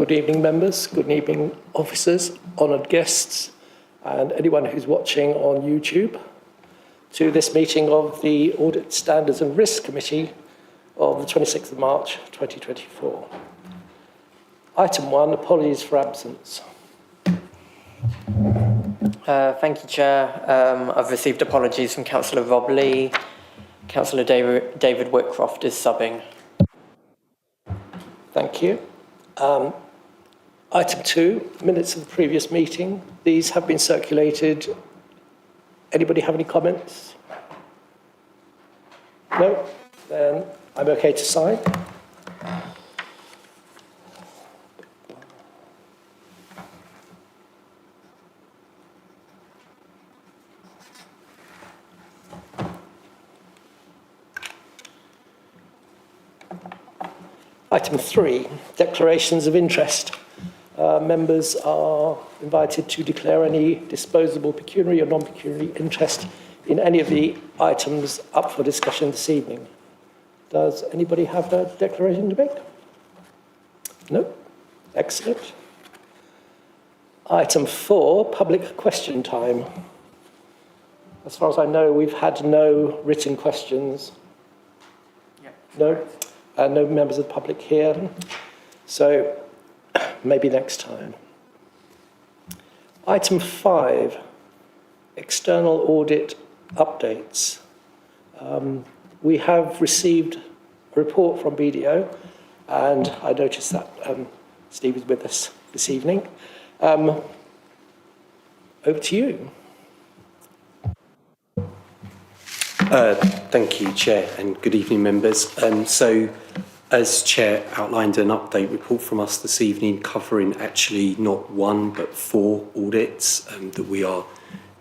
Good evening, members. Good evening, officers, honoured guests, and anyone who's watching on YouTube to this meeting of the Audit Standards and Risk Committee of the 26th of March 2024. Item 1, apologies for absence. Thank you, Chair. I've received apologies from Councillor Rob Lee. Councillor David Whitcroft is subbing. Thank you. Item 2, minutes of the previous meeting. These have been circulated. Anybody have any comments? No? Then I'm okay to sign. Item 3, declarations of interest. Members are invited to declare any disposable pecuniary or non-pecuniary interest in any of the items up for discussion this evening. Does anybody have a declaration to make? No? Excellent. Item 4, public question time. As far as I know, we've had no written questions. Yep. No? No members of the public here. So maybe next time. Item 5, external audit updates. We have received a report from BDO, and I noticed that Steve is with us this evening. Over to you. Thank you, Chair, and good evening, members. So, as Chair outlined, an update report from us this evening covering actually not one but 4 audits that we are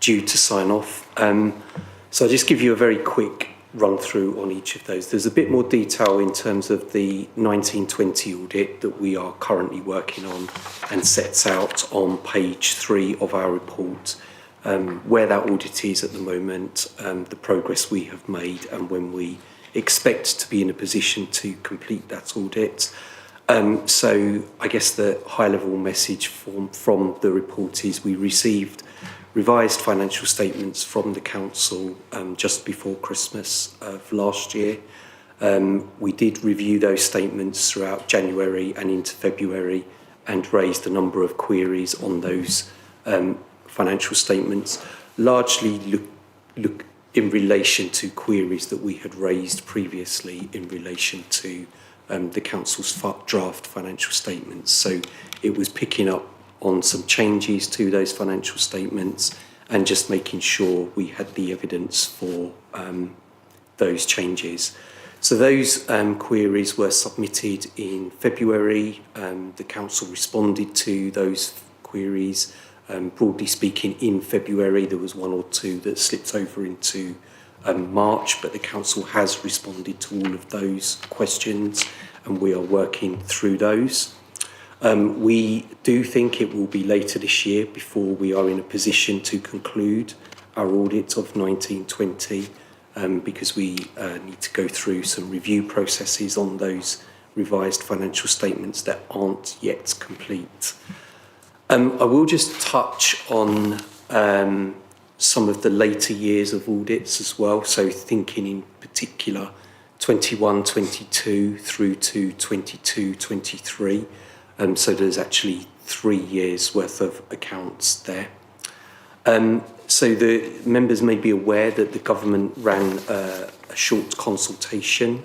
due to sign off. So I'll just give you a very quick run through on each of those. There's a bit more detail in terms of the 1920 audit that we are currently working on and sets out on page 3 of our report. Where that audit is at the moment, the progress we have made, and when we expect to be in a position to complete that audit. So I guess the high-level message from the report is we received revised financial statements from the Council just before Christmas of last year. We did review those statements throughout January and into February and raised a number of queries on those financial statements, largely look in relation to queries that we had raised previously in relation to the Council's draft financial statements. So it was picking up on some changes to those financial statements and just making sure we had the evidence for those changes. So those queries were submitted in February. The Council responded to those queries. Broadly speaking, in February, there was 1 or 2 that slipped over into March, but the Council has responded to all of those questions and we are working through those. We do think it will be later this year before we are in a position to conclude our audit of 1920 because we need to go through some review processes on those revised financial statements that aren't yet complete. I will just touch on some of the later years of audits as well, so thinking in particular 21-22 through to 22-23. So there's actually 3 years worth of accounts there. So the members may be aware that the government ran a short consultation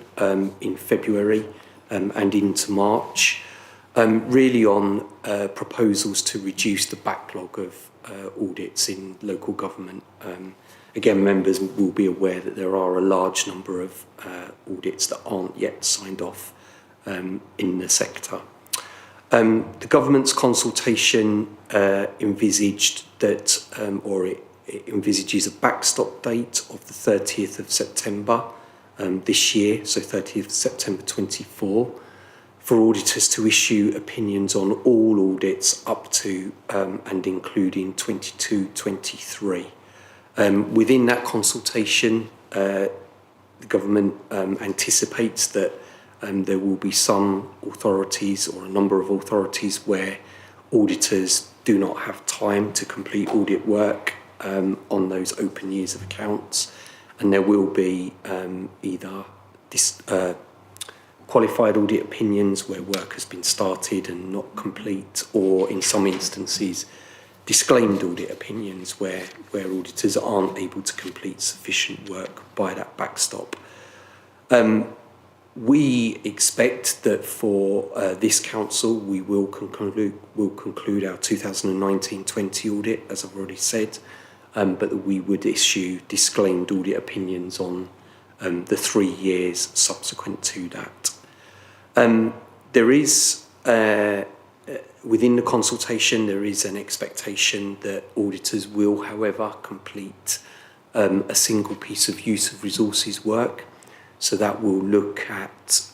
in February and into March, really on proposals to reduce the backlog of audits in local government. Again, members will be aware that there are a large number of audits that aren't yet signed off in the sector. The government's consultation envisaged that, or it envisages a backstop date of the 30th of September this year, so 30th of September 24, for auditors to issue opinions on all audits up to and including 22-23. Within that consultation, the government anticipates that There will be some authorities or a number of authorities where auditors do not have time to complete audit work on those open years of accounts, and there will be either qualified audit opinions where work has been started and not complete, or in some instances disclaimed audit opinions where auditors aren't able to complete sufficient work by that backstop. We expect that for this council we will conclude our 2019-20 audit, as I've already said, but that we would issue disclaimed audit opinions on the 3 years subsequent to that. There is, within the consultation, there is an expectation that auditors will, however, complete a single piece of use of resources work. So that will look at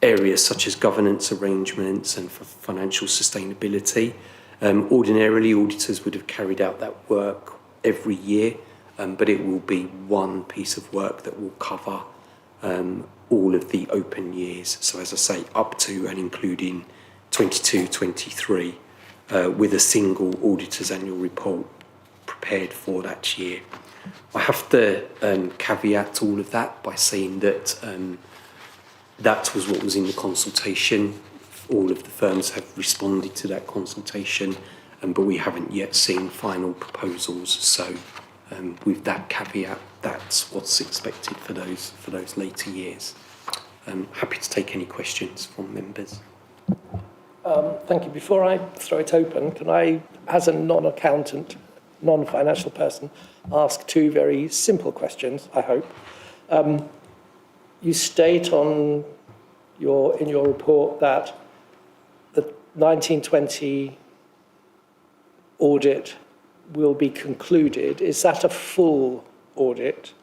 areas such as governance arrangements and for financial sustainability. Ordinarily, auditors would have carried out that work every year, but it will be one piece of work that will cover all of the open years. So as I say, up to and including 22-23, with a single auditor's annual report prepared for that year. I have to caveat all of that by saying that that was what was in the consultation. All of the firms have responded to that consultation, but we haven't yet seen final proposals. So with that caveat, that's what's expected for those later years. Happy to take any questions from members. Thank you. Before I throw it open, can I, as a non-accountant, non-financial person, ask 2 very simple questions, I hope. You state in your report that the 1920 audit will be concluded. Is that a full audit?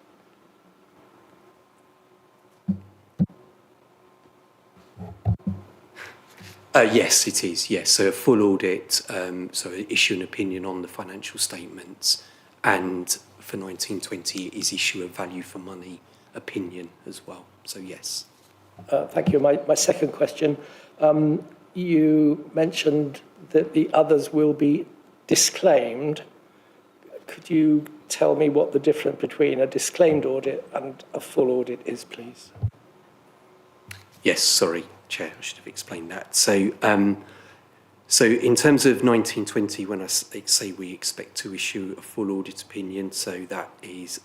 Yes, it is. Yes, so a full audit, so issue an opinion on the financial statements, and for 1920 is issue a value for money opinion as well. So yes. Thank you. My second question, you mentioned that the others will be disclaimed. Could you tell me what the difference between a disclaimed audit and a full audit is, please? Yes, sorry, Chair, I should have explained that. So, so in terms of 1920, when I say we expect to issue a full audit opinion, so that is,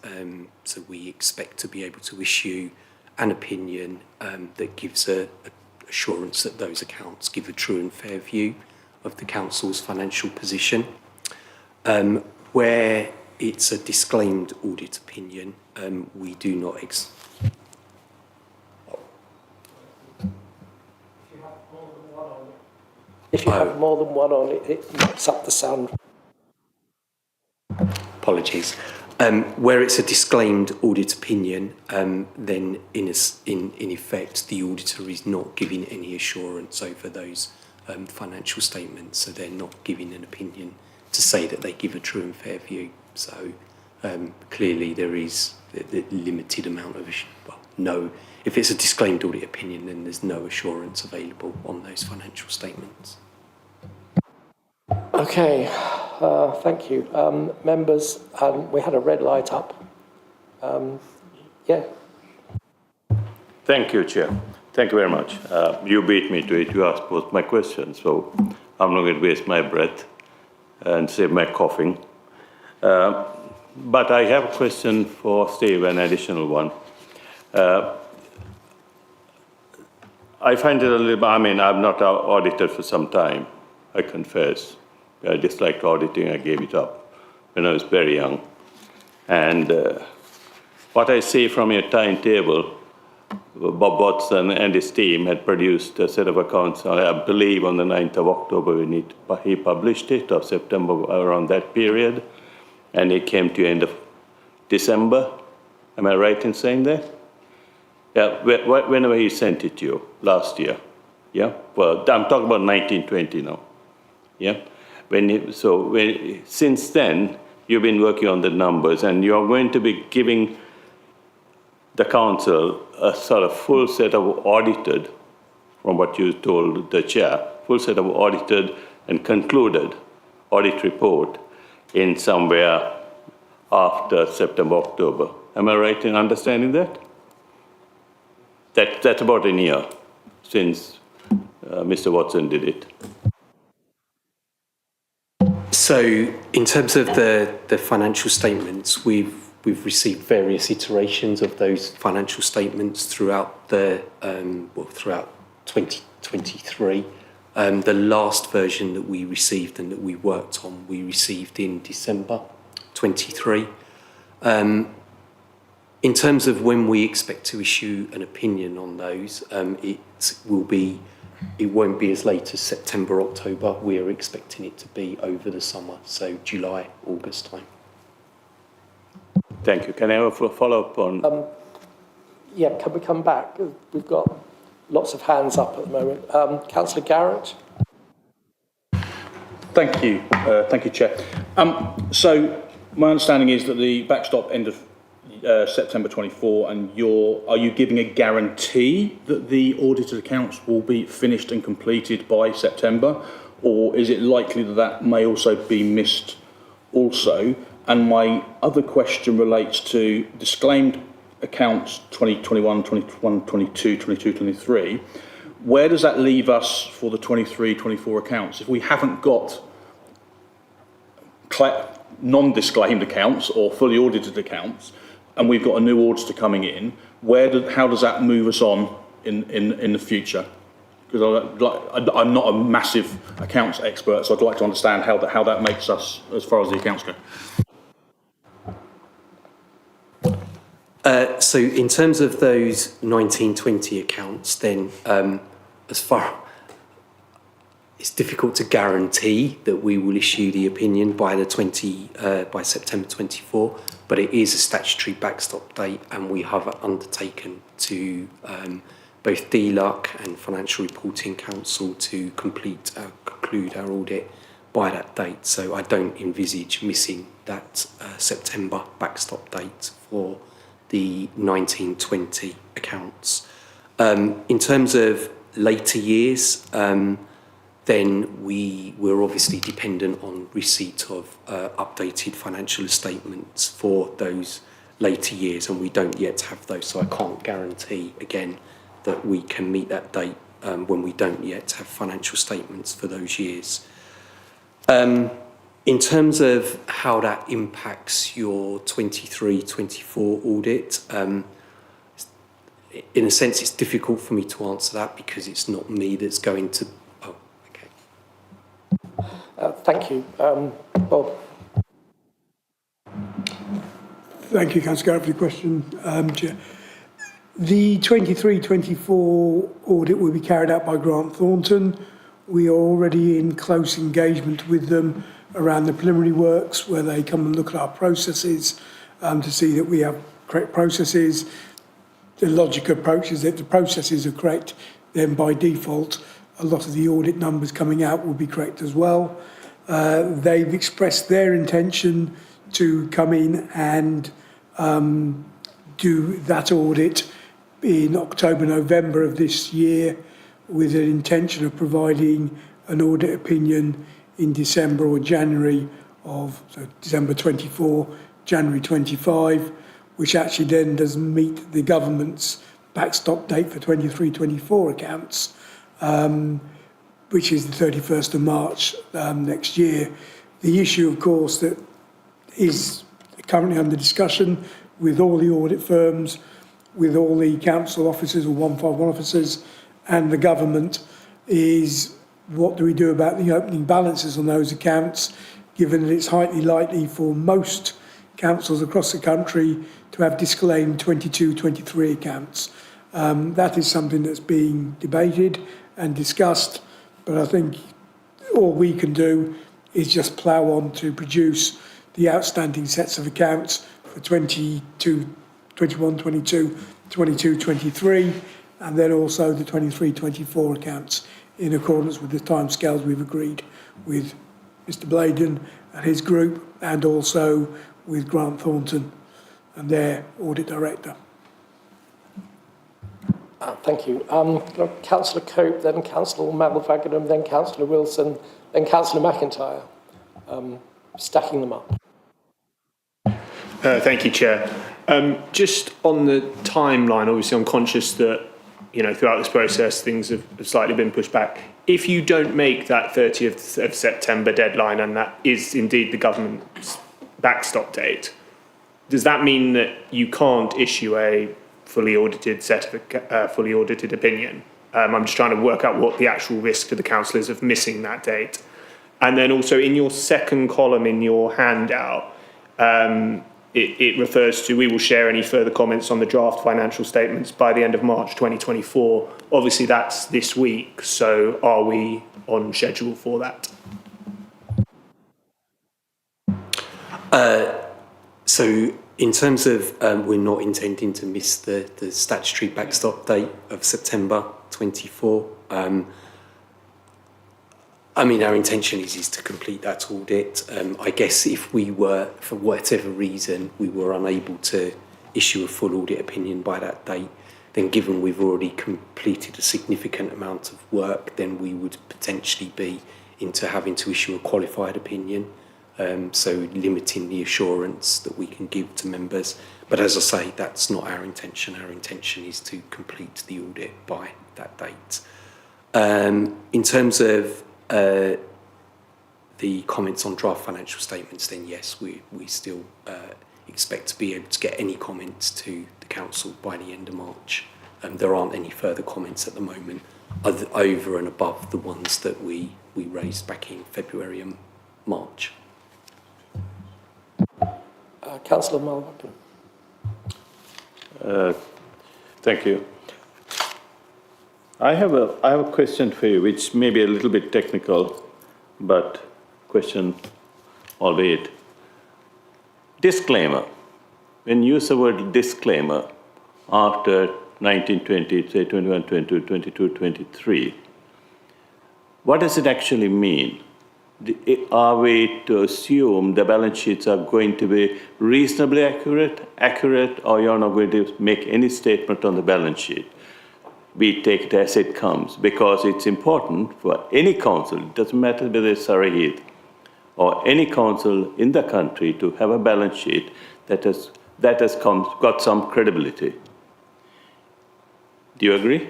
so we expect to be able to issue an opinion that gives a assurance that those accounts give a true and fair view of the council's financial position. Where it's a disclaimed audit opinion, we do not If you have more than one on, it knocks up the sound. Apologies. Where it's a disclaimed audit opinion, then in effect, the auditor is not giving any assurance over those financial statements, so they're not giving an opinion to say that they give a true and fair view. So clearly there is a limited amount of, if it's a disclaimed audit opinion, then there's no assurance available on those financial statements. Okay, thank you. Members, we had a red light up. Yeah. Thank you, Chair. Thank you very much. You beat me to it. You asked both my questions, so I'm not going to waste my breath and save my coughing. But I have a question for Steve, an additional one. I find it a little, I've not audited for some time, I confess. I disliked auditing, I gave it up when I was very young. And what I see from your timetable, Bob Watson and his team had produced a set of accounts, I believe on the 9th of October when he published it, or September, around that period. And it came to end of December. Am I right in saying that? Yeah, whenever he sent it to you, last year. Yeah, well, I'm talking about 1920 now. Yeah, since then, you've been working on the numbers, and you're going to be giving the council a sort of full set of audited, from what you told the chair, full set of audited and concluded audit report in somewhere after September, October. Am I right in understanding that? That's about a year since Mr. Watson did it. So in terms of the financial statements, we've received various iterations of those financial statements throughout throughout 2023. The last version that we received and that we worked on, we received in December 23. In terms of when we expect to issue an opinion on those, it won't be as late as September, October. We're expecting it to be over the summer, so July, August time. Thank you. Can I have a follow-up on? Yeah, can we come back? We've got lots of hands up at the moment. Councillor Garrett? Thank you. Thank you, Chair. So my understanding is that the backstop end of September 24, and are you giving a guarantee that the audited accounts will be finished and completed by September, or is it likely that that may also be missed also? And my other question relates to disclaimed accounts 2021, 21, 22, 22, 23. Where does that leave us for the 23, 24 accounts? If we haven't got non-disclaimed accounts or fully audited accounts, and we've got a new auditor coming in, how does that move us on in the future? Because I'm not a massive accounts expert, so I'd like to understand how that makes us as far as the accounts go. So in terms of those 1920 accounts, then it's difficult to guarantee that we will issue the opinion by September 24, but it is a statutory backstop date, and we have undertaken to both DLUC and Financial Reporting Council to conclude our audit by that date. So I don't envisage missing that September backstop date for the 1920 accounts. In terms of later years, then we're obviously dependent on receipt of updated financial statements for those later years, and we don't yet have those, so I can't guarantee again that we can meet that date when we don't yet have financial statements for those years. In terms of how that impacts your 23-24 audit, in a sense it's difficult for me to answer that because it's not me that's going to... Oh, okay. Thank you. Bob? Thank you, Councillor Garrett, for the question, Chair. The 23-24 audit will be carried out by Grant Thornton. We are already in close engagement with them around the preliminary works, where they come and look at our processes to see that we have correct processes. The logic approach is that the processes are correct, then by default a lot of the audit numbers coming out will be correct as well. They've expressed their intention to come in and do that audit in October, November of this year, with an intention of providing an audit opinion in December or January of, so December 24, January 25, which actually then does meet the government's backstop date for 23-24 accounts, which is the 31st of March next year. The issue, of course, that is currently under discussion with all the audit firms, with all the council officers or 151 officers and the government, is what do we do about the opening balances on those accounts, given that it's highly likely for most councils across the country to have disclaimed 22-23 accounts. That is something that's being debated and discussed, but I think all we can do is just plough on to produce the outstanding sets of accounts for 22, 21, 22, 22, 23, and then also the 23-24 accounts in accordance with the timescales we've agreed with Mr. Bladen and his group, and also with Grant Thornton and their audit director. Thank you. Councillor Watson? Thank you, Chair. Thank you, Councillor Garrett, for the question. The 23-24 audit will be carried out by Grant Thornton. We are already in close engagement with them around the preliminary works, where they come and look at our processes to see that we have correct processes. The logic approach is that the processes are correct, then by default a lot of the audit numbers coming out will be correct as well. In terms of Thank you. Councillor Cope, then Councillor Mabel-Fagenham, then Councillor Wilson, then Councillor McIntyre. Stacking them up. Thank you, Chair. Just on the timeline, obviously I'm conscious that, throughout this process things have slightly been pushed back. If you don't make that 30th of September deadline, and that is indeed the government's backstop date, does that mean that you can't issue a fully audited fully audited opinion? I'm just trying to work out what the actual risk to the councillors of missing that date. And then also in your second column in your handout, it refers to, we will share any further comments on the draft financial statements by the end of March 2024. Obviously that's this week, so are we on schedule for that? So in terms of, we're not intending to miss the statutory backstop date of September 24. Our intention is to complete that audit. I guess if we were, for whatever reason, we were unable to issue a full audit opinion by that date, then given we've already completed a significant amount of work, then we would potentially be into having to issue a qualified opinion. So limiting the assurance that we can give to members. But as I say, that's not our intention. Our intention is to complete the audit by that date. In terms of the comments on draft financial statements, then yes, we still expect to be able to get any comments to the council by the end of March. There aren't any further comments at the moment over and above the ones that we raised back in February and March. Councillor Malvern. Thank you. I have a question for you, which may be a little bit technical, but question albeit. Disclaimer. When you use the word disclaimer after 1920, say 21, 22, 22, 23, what does it actually mean? Are we to assume the balance sheets are going to be reasonably accurate, or you're not going to make any statement on the balance sheet? We take it as it comes, because it's important for any council, it doesn't matter whether it's Surrey or any council in the country, to have a balance sheet that has got some credibility. Do you agree?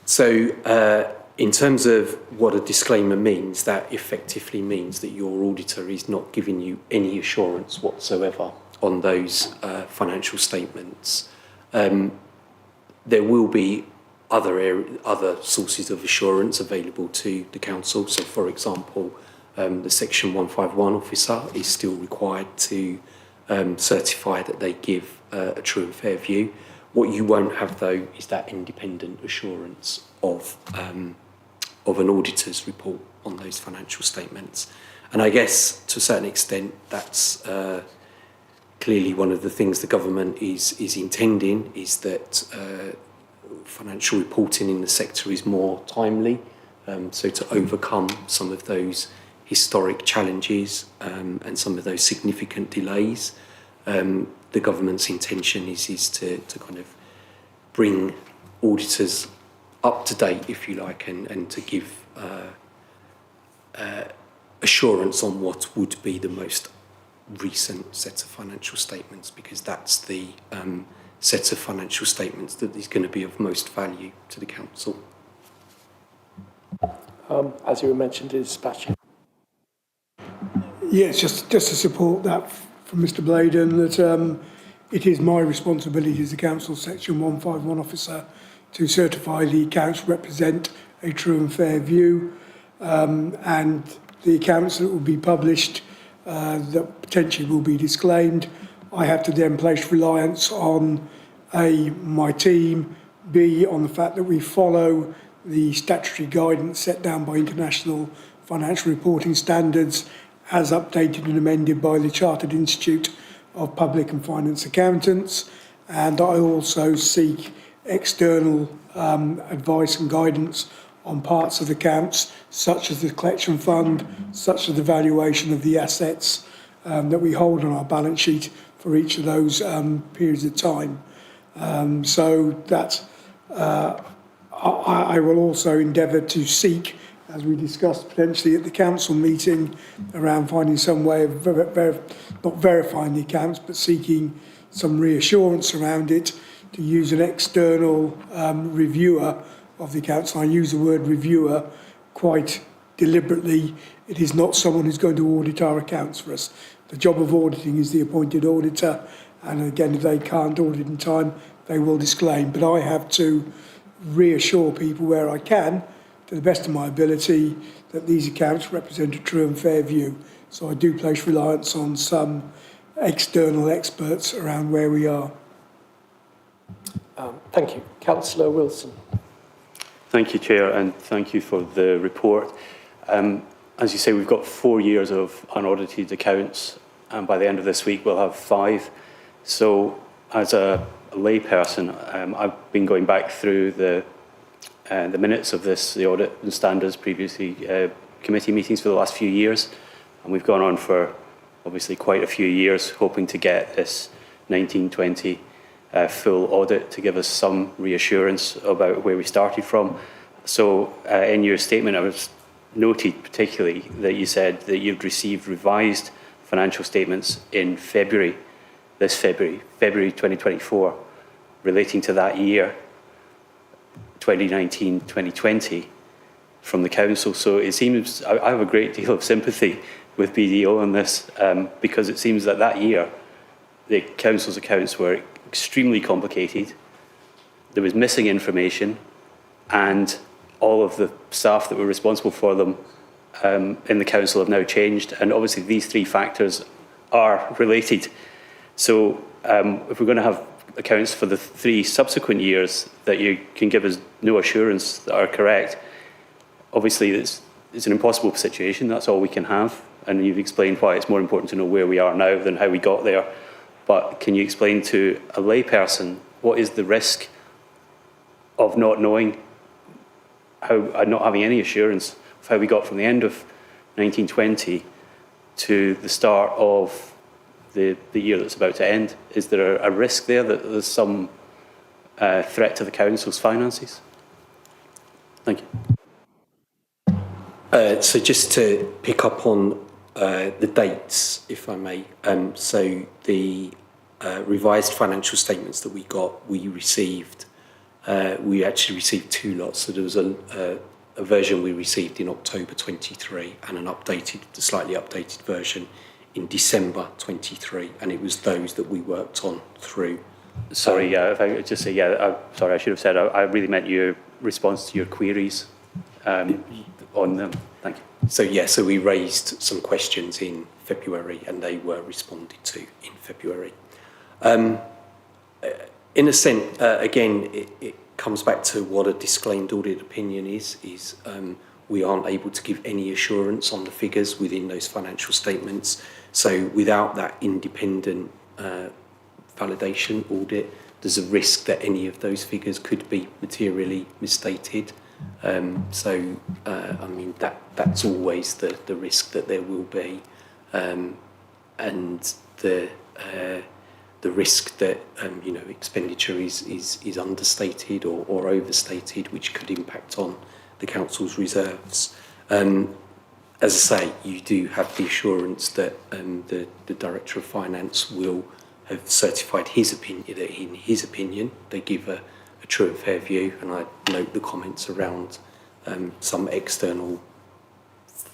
So, in terms of what a disclaimer means, that effectively means that your auditor is not giving you any assurance whatsoever on those financial statements. There will be other sources of assurance available to the council. So, for example, the Section 151 officer is still required to certify that they give a true and fair view. What you won't have, though, is that independent assurance of an auditor's report on those financial statements. And I guess, to a certain extent, that's clearly one of the things the government is intending, is that financial reporting in the sector is more timely, so to overcome some of those historic challenges and some of those significant delays. The government's intention is to kind of bring auditors up to date, if you like, and to give assurance on what would be the most recent set of financial statements, because that's the set of financial statements that is going to be of most value to the council. As you mentioned, is dispatching. Yes, just to support that from Mr Bladen, that it is my responsibility as the council Section 151 officer to certify the accounts represent a true and fair view, and the accounts that will be published that potentially will be disclaimed, I have to then place reliance on A, my team, B, on the fact that we follow the statutory guidance set down by international financial reporting standards as updated and amended by the Chartered Institute of Public and Finance Accountants, and I also seek external advice and guidance on parts of the accounts, such as the collection fund, such as the valuation of the assets, that we hold on our balance sheet for each of those periods of time. So that I will also endeavour to seek, as we discussed potentially at the council meeting, around finding some way of not verifying the accounts, but seeking some reassurance around it, to use an external reviewer of the accounts. And I use the word reviewer quite deliberately. It is not someone who's going to audit our accounts for us. The job of auditing is the appointed auditor, and again, if they can't audit in time, they will disclaim. But I have to reassure people where I can, to the best of my ability, that these accounts represent a true and fair view. So I do place reliance on some external experts around where we are. Thank you. Councillor Wilson. Thank you, Chair, and thank you for the report. As you say, we've got 4 years of unaudited accounts, and by the end of this week we'll have 5. So as a layperson, I've been going back through the minutes of the audit and standards previously committee meetings for the last few years, and we've gone on for obviously quite a few years hoping to get this 1920 full audit to give us some reassurance about where we started from. So in your statement, I was noted particularly that you said that you'd received revised financial statements in February 2024, relating to that year, 2019-2020, from the council. So it seems, I have a great deal of sympathy with BDO on this, because it seems that that year, the council's accounts were extremely complicated. There was missing information, and all of the staff that were responsible for them in the council have now changed. And obviously these 3 factors are related. So if we're going to have accounts for the 3 subsequent years that you can give us no assurance that are correct, obviously it's an impossible situation. That's all we can have. And you've explained why it's more important to know where we are now than how we got there. But can you explain to a layperson what is the risk of not knowing, not having any assurance of how we got from the end of 1920 to the start of the year that's about to end? Is there a risk there that there's some threat to the council's finances? Thank you. So just to pick up on the dates, if I may. So the revised financial statements that we got, we actually received 2 lots. So there was a version we received in October 23 and the slightly updated version in December 23, and it was those that we worked on through. Sorry, if I could just say, sorry, I should have said, I really meant your response to your queries on them. Thank you. So we raised some questions in February, and they were responded to in February. In a sense, again, it comes back to what a disclaimed audit opinion is we aren't able to give any assurance on the figures within those financial statements. So without that independent validation audit, there's a risk that any of those figures could be materially misstated. I mean, that's always the risk that there will be, and the risk that expenditure is understated or overstated, which could impact on the council's reserves. As I say, you do have the assurance that the Director of Finance will have certified his opinion, that in his opinion they give a true and fair view, and I note the comments around some external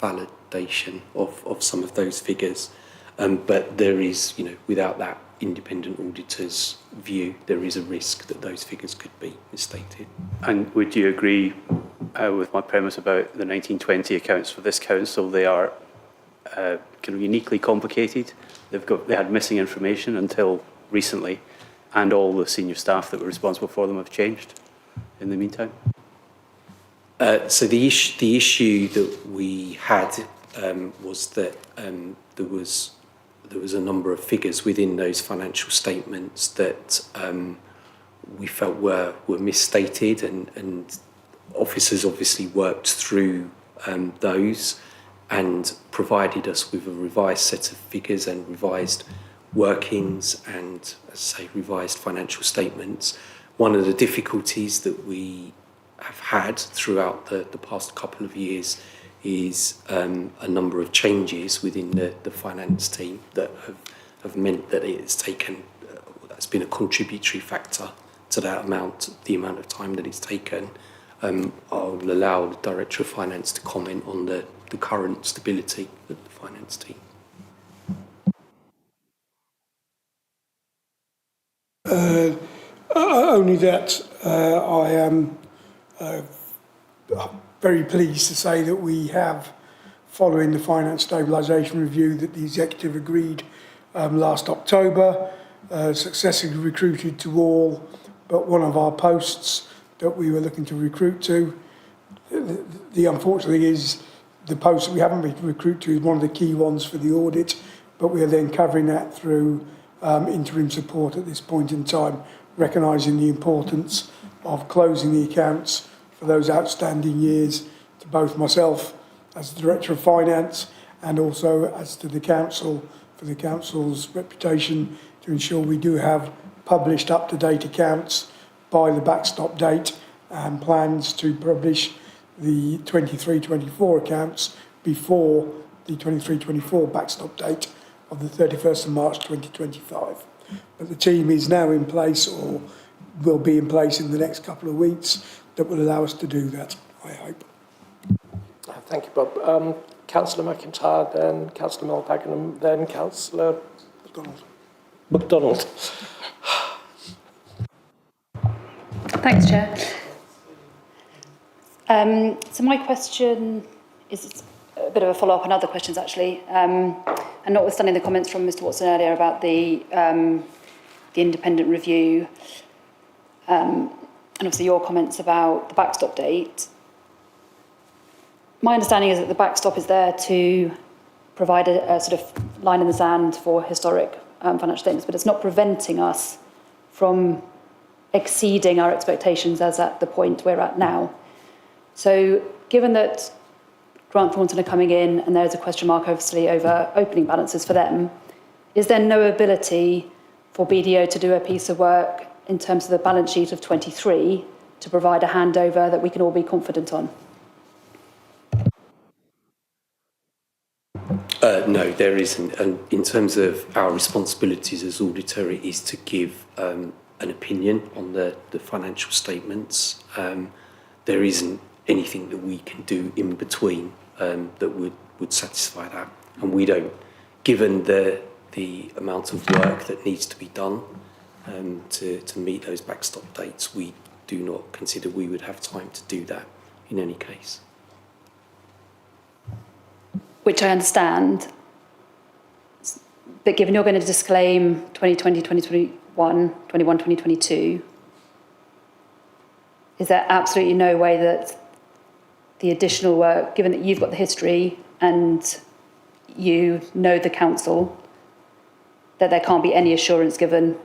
validation of some of those figures. But there is, without that independent auditor's view, there is a risk that those figures could be misstated. And would you agree with my premise about the 1920 accounts for this council? They are kind of uniquely complicated. They had missing information until recently, and all the senior staff that were responsible for them have changed in the meantime. So the issue that we had was that there was a number of figures within those financial statements that we felt were misstated, and officers obviously worked through those, and provided us with a revised set of figures and revised workings and, as I say, revised financial statements. One of the difficulties that we have had throughout the past couple of years is a number of changes within the finance team that have meant that it has taken, that's been a contributory factor to that amount, the amount of time that it's taken. I'll allow the Director of Finance to comment on the current stability of the finance team. Only that I am very pleased to say that we have, following the finance stabilisation review that the executive agreed last October, successfully recruited to all but one of our posts that we were looking to recruit to. The unfortunate thing is the post that we haven't been recruited to is one of the key ones for the audit, but we are then covering that through interim support at this point in time, recognising the importance of closing the accounts for those outstanding years to both myself as the Director of Finance and also as to the Council, for the Council's reputation, to ensure we do have published up-to-date accounts by the backstop date and plans to publish the 23-24 accounts before the 23-24 backstop date of the 31st of March 2025. But the team is now in place, or will be in place in the next couple of weeks, that will allow us to do that, I hope. Thank you, Bob. Councillor McIntyre, then Councillor Mel-Pakenham, then Councillor MacDonald. Thanks, Chair. So my question is a bit of a follow-up on other questions, actually, and notwithstanding the comments from Mr. Watson earlier about the independent review, and obviously your comments about the backstop date. My understanding is that the backstop is there to provide a sort of line in the sand for historic financial statements, but it's not preventing us from exceeding our expectations as at the point we're at now. So given that Grant Thornton are coming in and there's a question mark obviously over opening balances for them, is there no ability for BDO to do a piece of work in terms of the balance sheet of 23 to provide a handover that we can all be confident on? No, there isn't. And in terms of our responsibilities as auditor, it is to give an opinion on the financial statements. There isn't anything that we can do in between that would satisfy that. And we don't, given the amount of work that needs to be done to meet those backstop dates, we do not consider we would have time to do that in any case. Which I understand, but given you're going to disclaim 2020, 2021, 21, 2022, is there absolutely no way that the additional work, given that you've got the history and you know the council, that there can't be any assurance given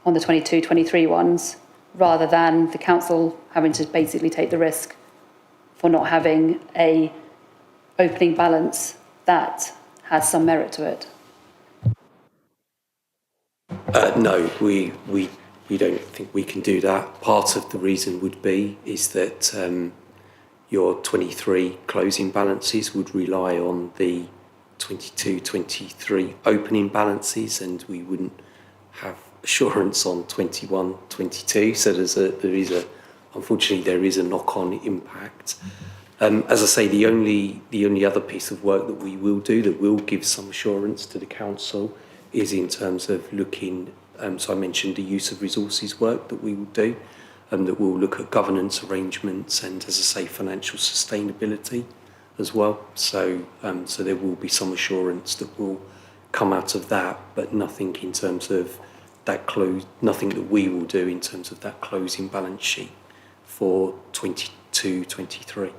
on the 22, 23 ones, rather than the council having to basically take the risk for not having a opening balance that has some merit to it? No, we don't think we can do that. Part of the reason would be is that your 23 closing balances would rely on the 22-23 opening balances, and we wouldn't have assurance on 21-22. So unfortunately there is a knock-on impact. As I say, the only other piece of work that we will do that will give some assurance to the council is in terms of looking. So I mentioned the use of resources work that we will do, that will look at governance arrangements and, as I say, financial sustainability as well. So there will be some assurance that will come out of that, but nothing in terms of that nothing that we will do in terms of that closing balance sheet for 22-23.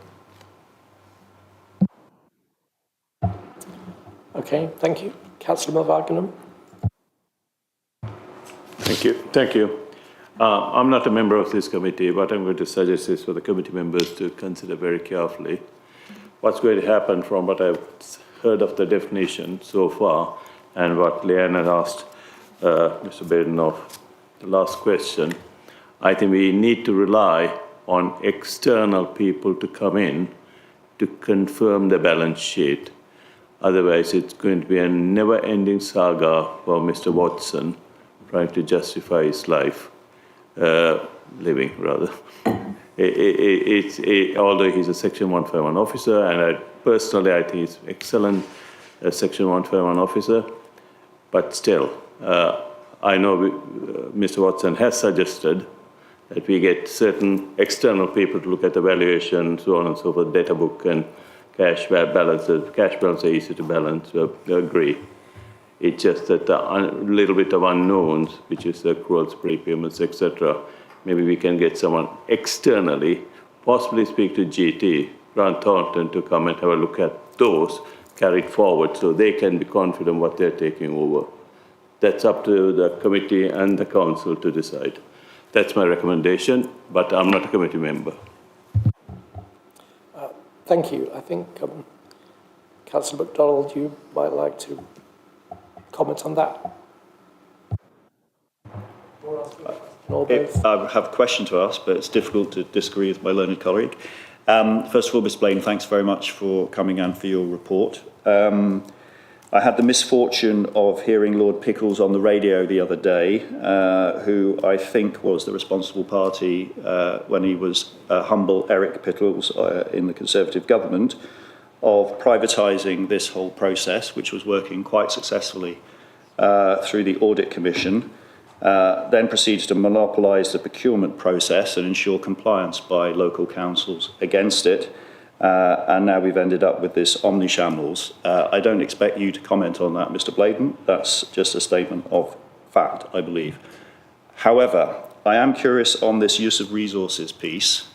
Okay, thank you. Councillor Mel-Pakenham. Thank you. I'm not a member of this committee, but I'm going to suggest this for the committee members to consider very carefully. what's going to happen from what I've heard of the definition so far and what Leanne had asked Mr. Baden of the last question, I think we need to rely on external people to come in to confirm the balance sheet. Otherwise, it's going to be a never-ending saga for Mr. Watson trying to justify his life, living rather. Although he's a Section 151 officer, and personally I think he's excellent Section 151 officer, but still, I know Mr. Watson has suggested that we get certain external people to look at the valuation, so on and so forth, data book and cash balances. Cash balance are easy to balance, so I agree. It's just that a little bit of unknowns, which is the accruals, prepayments, etc. Maybe we can get someone externally, possibly speak to GT, Grant Thornton, to come and have a look at those carried forward so they can be confident what they're taking over. That's up to the committee and the council to decide. That's my recommendation, but I'm not a committee member. Thank you. I think Councillor MacDonald, you might like to comment on that. Or both. I have a question to ask, but it's difficult to disagree with my learned colleague. First of all, Ms. Blaine, thanks very much for coming and for your report. I had the misfortune of hearing Lord Pickles on the radio the other day, who I think was the responsible party when he was humble Eric Pickles in the Conservative government, of privatising this whole process, which was working quite successfully through the Audit Commission, then proceeds to monopolise the procurement process and ensure compliance by local councils against it. And now we've ended up with this omnishambles. I don't expect you to comment on that, Mr. Bladen. That's just a statement of fact, I believe. However, I am curious on this use of resources piece.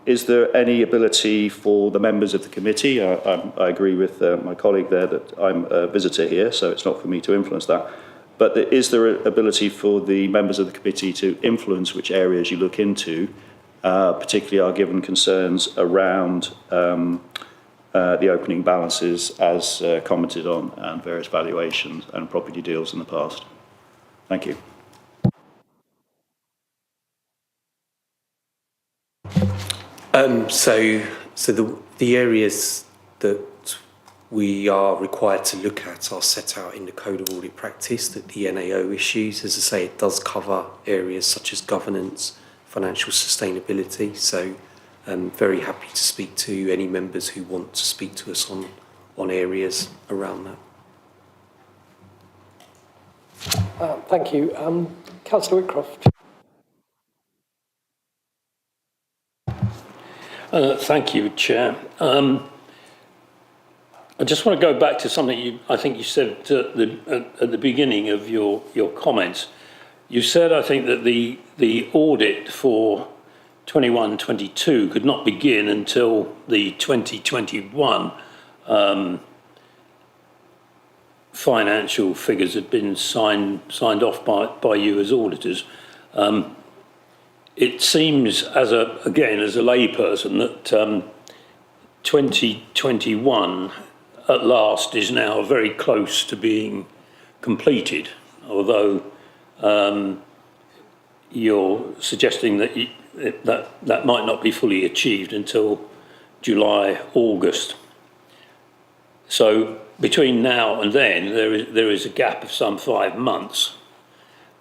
Is there any ability for the members of the committee? I agree with my colleague there that I'm a visitor here, so it's not for me to influence that. But is there an ability for the members of the committee to influence which areas you look into? Particularly our given concerns around the opening balances as commented on and various valuations and property deals in the past. Thank you. So the areas that we are required to look at are set out in the Code of Audit Practice that the NAO issues. As I say, it does cover areas such as governance, financial sustainability, so I'm very happy to speak to any members who want to speak to us on areas around that. Thank you. Councillor Whitcroft. Thank you, Chair. I just want to go back to something I think you said at the beginning of your comments. You said, I think, that the audit for 21-22 could not begin until the 2021 financial figures had been signed off by you as auditors. It seems, as a layperson, that 2021 at last is now very close to being completed, although you're suggesting that that might not be fully achieved until July, August. So between now and then, there is a gap of some 5 months,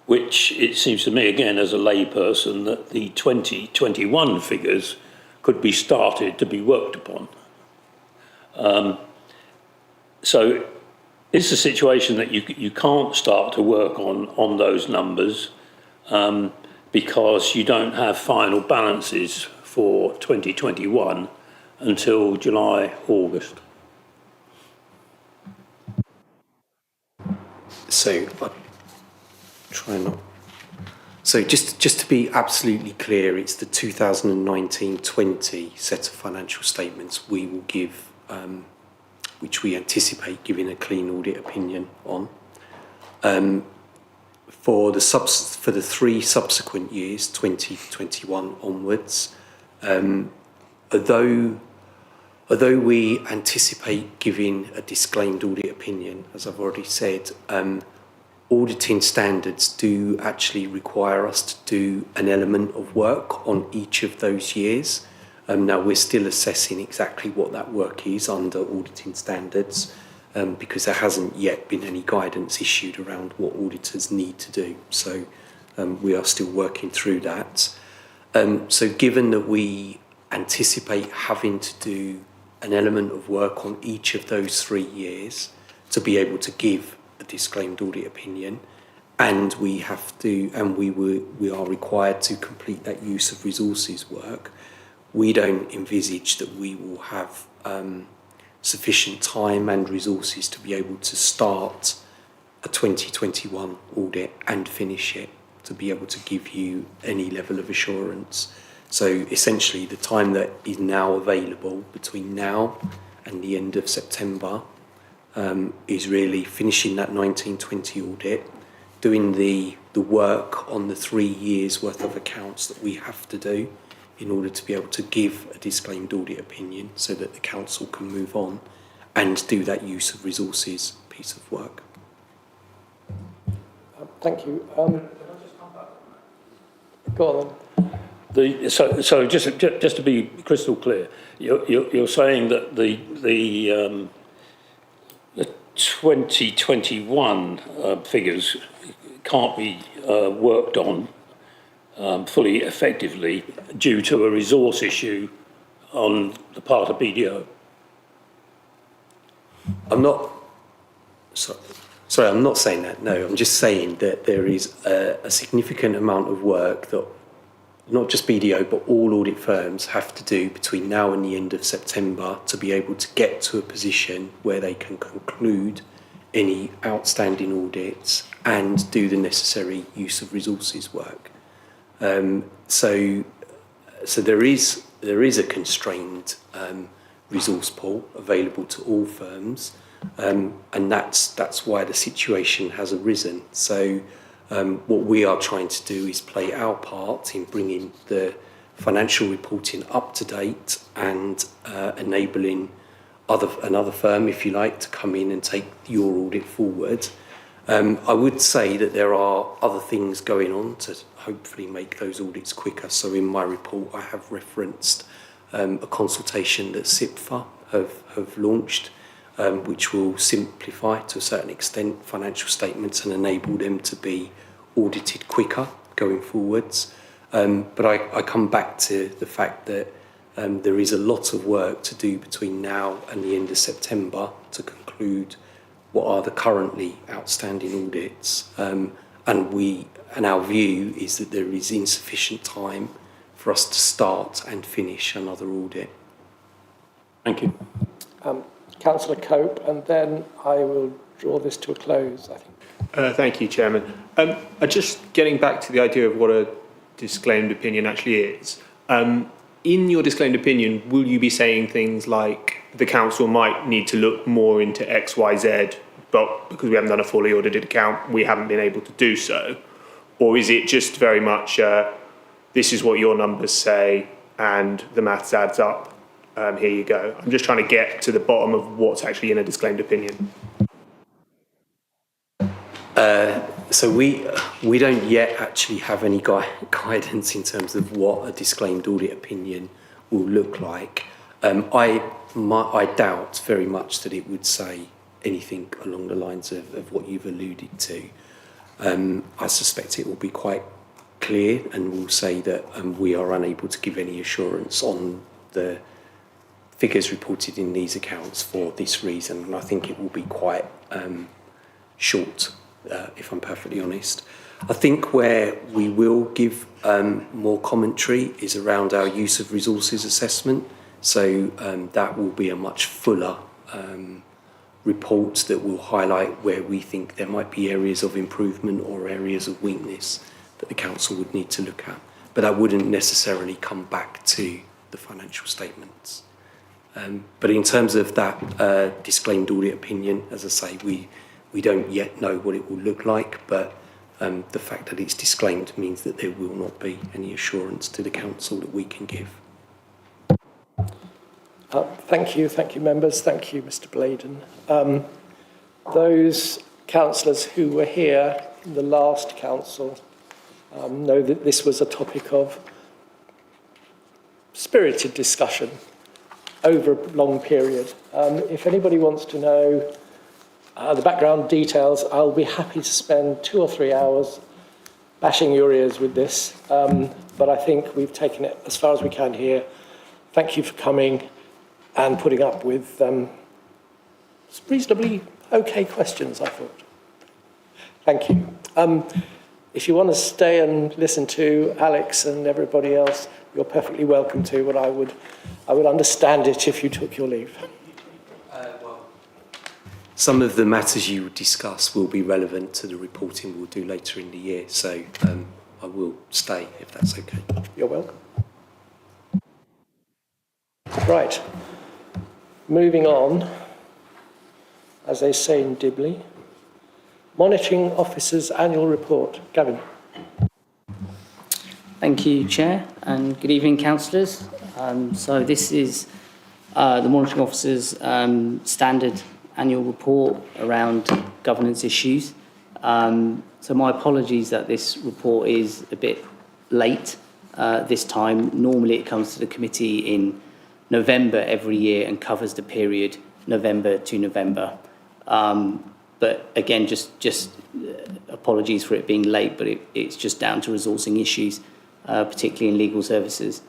which it seems to me, again, as a layperson, that the 2021 figures could be started to be worked upon. So it's a situation that you can't start to work on those numbers because you don't have final balances for 2021 until July, August. So I try not. So just to be absolutely clear, it's the 2019-20 set of financial statements we will give, which we anticipate giving a clean audit opinion on. For the 3 subsequent years, 2021 onwards, although Although we anticipate giving a disclaimed audit opinion, as I've already said, auditing standards do actually require us to do an element of work on each of those years. Now, we're still assessing exactly what that work is under auditing standards, because there hasn't yet been any guidance issued around what auditors need to do. So we are still working through that. So given that we anticipate having to do an element of work on each of those 3 years to be able to give a disclaimed audit opinion, and we are required to complete that use of resources work, we don't envisage that we will have sufficient time and resources to be able to start a 2021 audit and finish it, to be able to give you any level of assurance. So essentially the time that is now available between now and the end of September is really finishing that 1920 audit, doing the work on the 3 years worth of accounts that we have to do in order to be able to give a disclaimed audit opinion so that the council can move on and do that use of resources piece of work. Thank you. Go on then. So just to be crystal clear, you're saying that the 2021 figures can't be worked on fully effectively due to a resource issue on the part of BDO? I'm not saying that, no. I'm just saying that there is a significant amount of work that not just BDO, but all audit firms have to do between now and the end of September to be able to get to a position where they can conclude any outstanding audits and do the necessary use of resources work. So there is a constrained resource pool available to all firms, and that's why the situation has arisen. So what we are trying to do is play our part in bringing the financial reporting up to date and enabling another firm, if you like, to come in and take your audit forward. I would say that there are other things going on to hopefully make those audits quicker. So in my report, I have referenced a consultation that SIPFA have launched, which will simplify to a certain extent financial statements and enable them to be audited quicker going forwards. But I come back to the fact that there is a lot of work to do between now and the end of September to conclude what are the currently outstanding audits. And our view is that there is insufficient time for us to start and finish another audit. Thank you. Councillor Cope, and then I will draw this to a close, I think. Thank you, Chairman. Just getting back to the idea of what a disclaimed opinion actually is. In your disclaimed opinion, will you be saying things like the council might need to look more into X, Y, Z, but because we haven't done a fully audited account, we haven't been able to do so? Or is it just very much, this is what your numbers say and the maths adds up, here you go? I'm just trying to get to the bottom of what's actually in a disclaimed opinion. So we don't yet actually have any guidance in terms of what a disclaimed audit opinion will look like. I doubt very much that it would say anything along the lines of what you've alluded to. I suspect it will be quite clear and will say that we are unable to give any assurance on the figures reported in these accounts for this reason, and I think it will be quite short. If I'm perfectly honest. I think where we will give more commentary is around our use of resources assessment. So that will be a much fuller report that will highlight where we think there might be areas of improvement or areas of weakness that the council would need to look at. But that wouldn't necessarily come back to the financial statements. But in terms of that disclaimed audit opinion, as I say, we don't yet know what it will look like, but the fact that it's disclaimed means that there will not be any assurance to the council that we can give. Thank you, members. Thank you, Mr. Bladen. Those councillors who were here in the last council know that this was a topic of spirited discussion over a long period. If anybody wants to know the background details, I'll be happy to spend 2 or 3 hours bashing your ears with this, but I think we've taken it as far as we can here. Thank you for coming and putting up with reasonably okay questions, I thought. Thank you. If you want to stay and listen to Alex and everybody else, you're perfectly welcome to, but I would understand it if you took your leave. Some of the matters you discuss will be relevant to the reporting we'll do later in the year, so I will stay if that's okay. You're welcome. Right. Moving on, as they say in Dibley, Monitoring Officer's Annual Report. Gavin. Thank you, Chair, and good evening, councillors. So this is the Monitoring Officer's standard annual report around governance issues. So my apologies that this report is a bit late this time. Normally it comes to the committee in November every year and covers the period November to November. But again, just apologies for it being late, but it's just down to resourcing issues, particularly in legal services,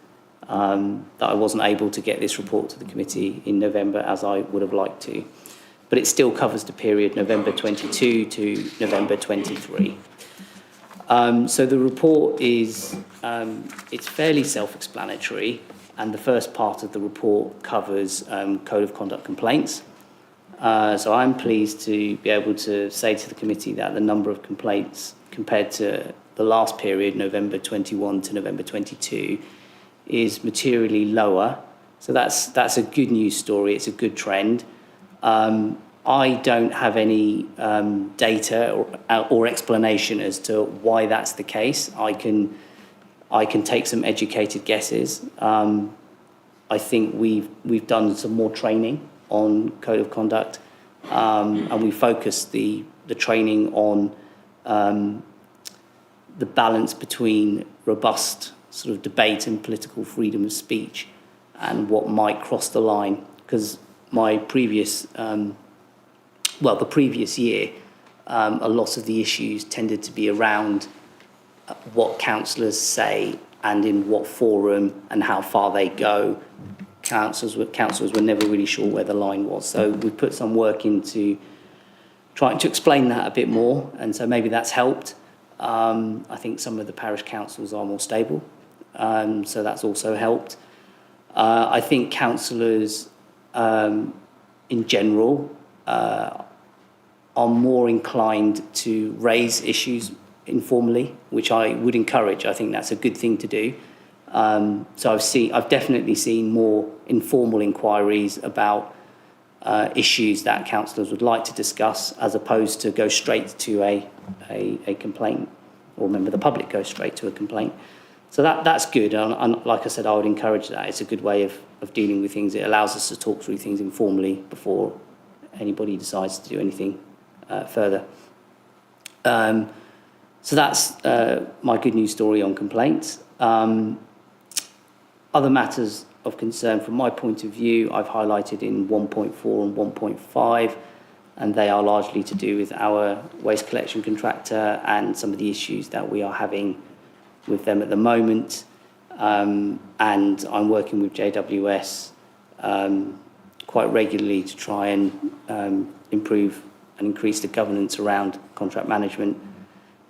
that I wasn't able to get this report to the committee in November as I would have liked to. But it still covers the period November 22 to November 23. So the report is, it's fairly self-explanatory, and the first part of the report covers code of conduct complaints. So I'm pleased to be able to say to the committee that the number of complaints compared to the last period, November 21 to November 22, is materially lower. So that's a good news story. It's a good trend. I don't have any data or explanation as to why that's the case. I can take some educated guesses. I think we've done some more training on code of conduct, and we focus the training on the balance between robust sort of debate and political freedom of speech and what might cross the line. Because my previous, the previous year, a lot of the issues tended to be around what councillors say and in what forum and how far they go. Councillors were never really sure where the line was. So we put some work into trying to explain that a bit more, and so maybe that's helped. I think some of the parish councils are more stable, so that's also helped. I think councillors in general are more inclined to raise issues informally, which I would encourage. I think that's a good thing to do. So I've definitely seen more informal inquiries about issues that councillors would like to discuss, as opposed to go straight to a complaint, or a member of the public go straight to a complaint. So that's good, and like I said, I would encourage that. It's a good way of dealing with things. It allows us to talk through things informally before anybody decides to do anything further. So that's my good news story on complaints. Other matters of concern from my point of view, I've highlighted in 1.4 and 1.5, and they are largely to do with our waste collection contractor and some of the issues that we are having with them at the moment. And I'm working with JWS quite regularly to try and improve and increase the governance around contract management,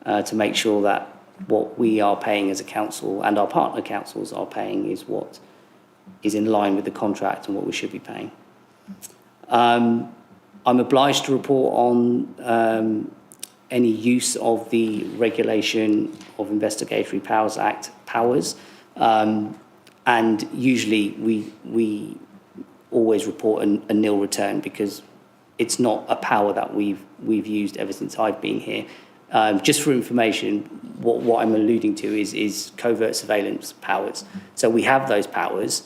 to make sure that what we are paying as a council and our partner councils are paying is what is in line with the contract and what we should be paying. I'm obliged to report on any use of the Regulation of Investigatory Powers Act powers, and usually we always report a nil return, because it's not a power that we've used ever since I've been here. Just for information, what I'm alluding to is covert surveillance powers. So we have those powers,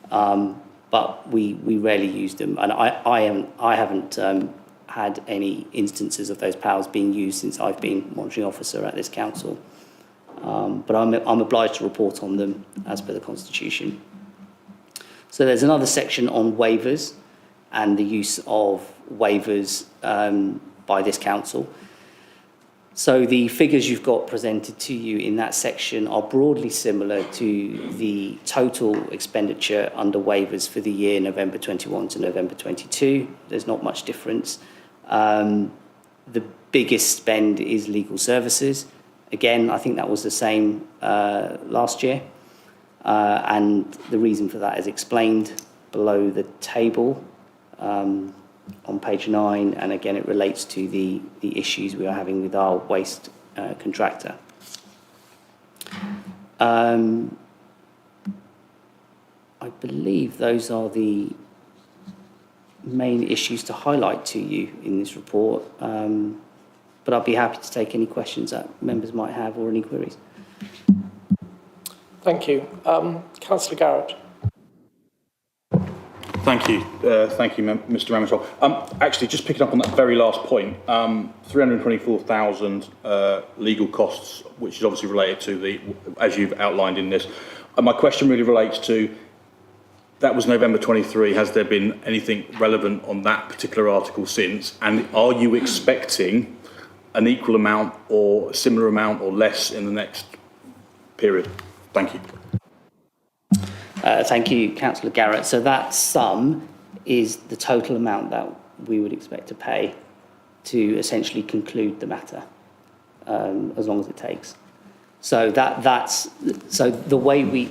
but but we rarely use them. And I haven't had any instances of those powers being used since I've been monitoring officer at this council. But I'm obliged to report on them as per the Constitution. So there's another section on waivers and the use of waivers by this council. So the figures you've got presented to you in that section are broadly similar to the total expenditure under waivers for the year November 21 to November 22. There's not much difference. The biggest spend is legal services. Again, I think that was the same last year. And the reason for that is explained below the table on page 9. And again, it relates to the issues we are having with our waste contractor. I believe those are the main issues to highlight to you in this report. But I'd be happy to take any questions that members might have or any queries. Thank you. Councillor Garrett. Thank you, Mr. Ramshaw. Actually, just picking up on that very last point, 324,000 legal costs, which is obviously related to the, as you've outlined in this. And my question really relates to, that was November 23. Has there been anything relevant on that particular article since? And are you expecting an equal amount or similar amount or less in the next period? Thank you. Thank you, Councillor Garrett. So that sum is the total amount that we would expect to pay to essentially conclude the matter, as long as it takes. So that's so the way we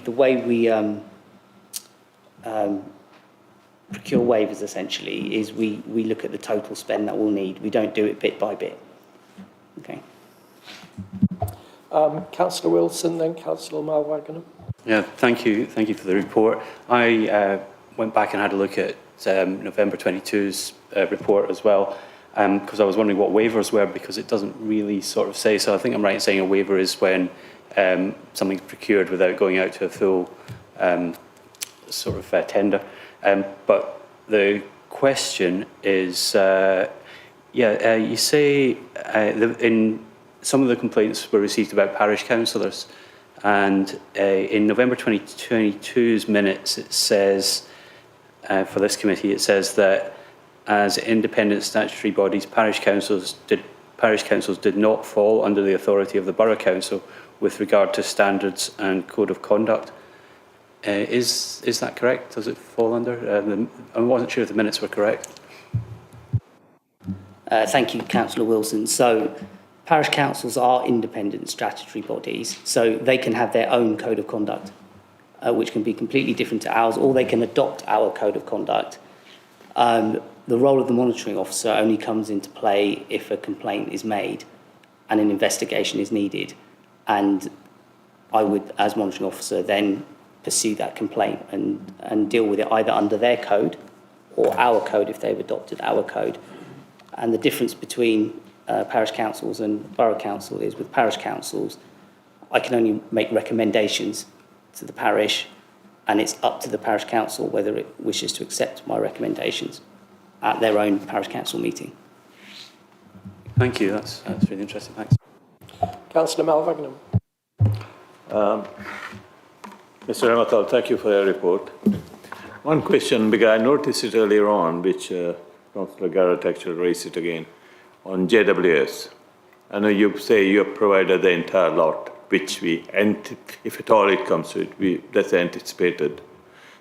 procure waivers essentially is we look at the total spend that we'll need. We don't do it bit by bit. Okay. Councillor Wilson, then Councillor Malwagoner. Yeah, thank you for the report. I went back and had a look at November 22's report as well, because I was wondering what waivers were, because it doesn't really sort of say. So I think I'm right in saying a waiver is when something's procured without going out to a full sort of tender. But the question is, you say in some of the complaints were received about parish councillors, and in November 2022's minutes it says, for this committee, it says that as independent statutory bodies, parish councils did not fall under the authority of the borough council with regard to standards and code of conduct. Is that correct? Does it fall under? I wasn't sure if the minutes were correct. Thank you, Councillor Wilson. So parish councils are independent statutory bodies, so they can have their own code of conduct, which can be completely different to ours, or they can adopt our code of conduct. The role of the monitoring officer only comes into play if a complaint is made and an investigation is needed. And I would, as monitoring officer, then pursue that complaint and deal with it either under their code or our code if they've adopted our code. And the difference between parish councils and borough council is, with parish councils, I can only make recommendations to the parish, and it's up to the parish council whether it wishes to accept my recommendations at their own parish council meeting. Thank you, that's really interesting, thanks. Councillor Malwagoner. Mr. Ramathal, thank you for your report. One question, because I noticed it earlier on, which Councillor Garrett actually raised it again, on JWS. I know you say you have provided the entire lot, which if at all it comes to it, that's anticipated.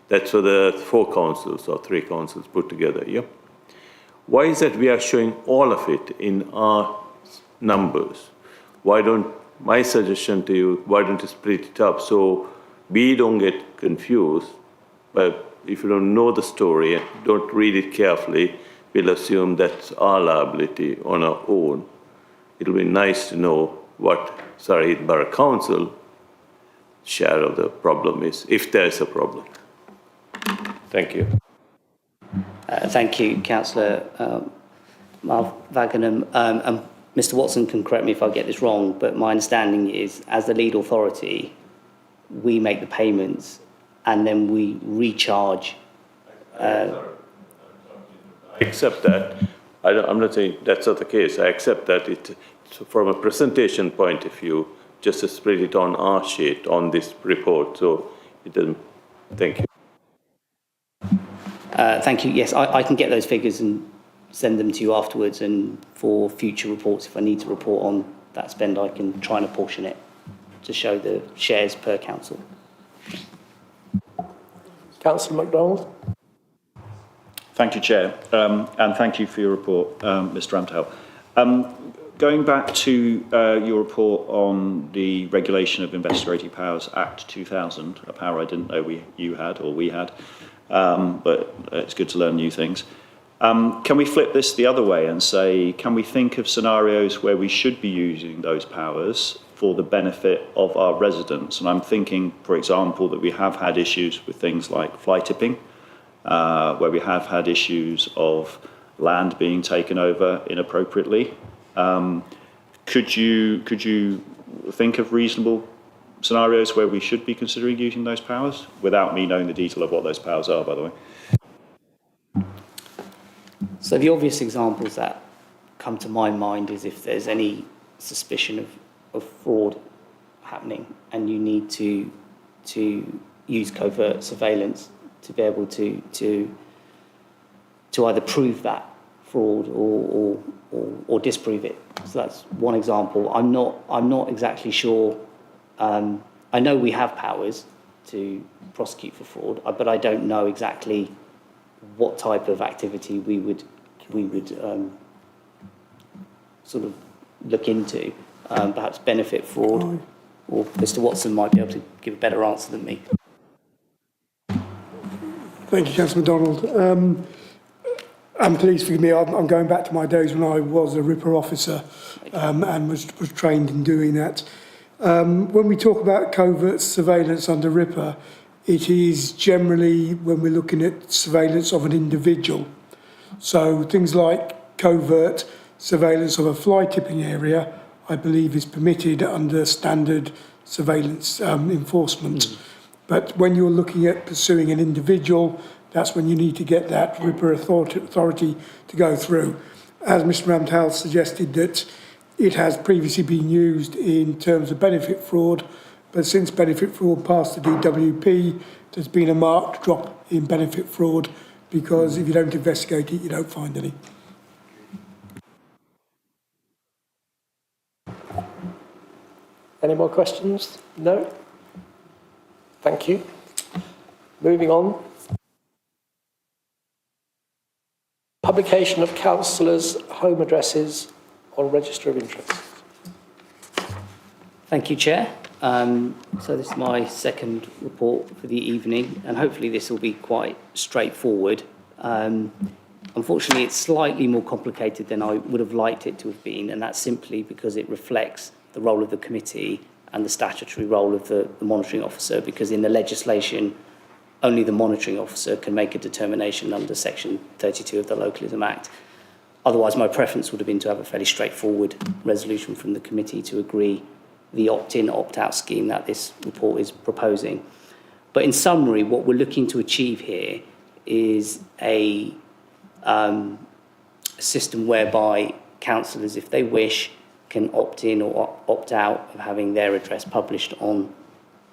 That's for the 4 councils or 3 councils put together, yeah? Why is that we are showing all of it in our numbers? My suggestion to you, why don't you split it up so we don't get confused, but if you don't know the story and don't read it carefully, we'll assume that's our liability on our own. It'll be nice to know what Surrey Borough Council share of the problem is, if there's a problem. Thank you. Thank you, Councillor Malwagoner. And Mr. Watson can correct me if I get this wrong, but my understanding is, as the lead authority, we make the payments and then we recharge I accept that. I'm not saying that's not the case. I accept that from a presentation point of view, just to spread it on our sheet, on this report, so it doesn't, thank you. Thank you. Yes, I can get those figures and send them to you afterwards, and for future reports, if I need to report on that spend, I can try and apportion it to show the shares per council. Councillor MacDonald. Thank you, Chair, and thank you for your report, Mr Ramtell. Going back to your report on the Regulation of Investigatory Powers Act 2000, a power I didn't know you had or we had, but it's good to learn new things. Can we flip this the other way and say, can we think of scenarios where we should be using those powers for the benefit of our residents? And I'm thinking, for example, that we have had issues with things like fly tipping, where we have had issues of land being taken over inappropriately. Could you think of reasonable scenarios where we should be considering using those powers, without me knowing the detail of what those powers are, by the way? So the obvious examples that come to my mind is if there's any suspicion of fraud happening and you need to use covert surveillance to be able to either prove that fraud or disprove it. So that's one example. I'm not exactly sure. I know we have powers to prosecute for fraud, but I don't know exactly what type of activity we would sort of look into, perhaps benefit fraud, or Mr Watson might be able to give a better answer than me. Thank you, Councillor MacDonald. And please forgive me, I'm going back to my days when I was a RIPA officer and was trained in doing that. When we talk about covert surveillance under RIPA, it is generally when we're looking at surveillance of an individual. So things like covert surveillance of a fly tipping area, I believe, is permitted under standard surveillance enforcement. But when you're looking at pursuing an individual, that's when you need to get that RIPA authority to go through. As Mr Ramtell suggested, that it has previously been used in terms of benefit fraud, but since benefit fraud passed the DWP, there's been a marked drop in benefit fraud, because if you don't investigate it, you don't find any. Any more questions? No? Thank you. Moving on. Publication of councillors' home addresses on Register of Interest. Thank you, Chair. So this is my second report for the evening, and hopefully this will be quite straightforward. Unfortunately, it's slightly more complicated than I would have liked it to have been, and that's simply because it reflects the role of the committee and the statutory role of the monitoring officer, because in the legislation, only the monitoring officer can make a determination under Section 32 of the Localism Act. Otherwise, my preference would have been to have a fairly straightforward resolution from the committee to agree the opt-in, opt-out scheme that this report is proposing. But in summary, what we're looking to achieve here is a system whereby councillors, if they wish, can opt in or opt out of having their address published on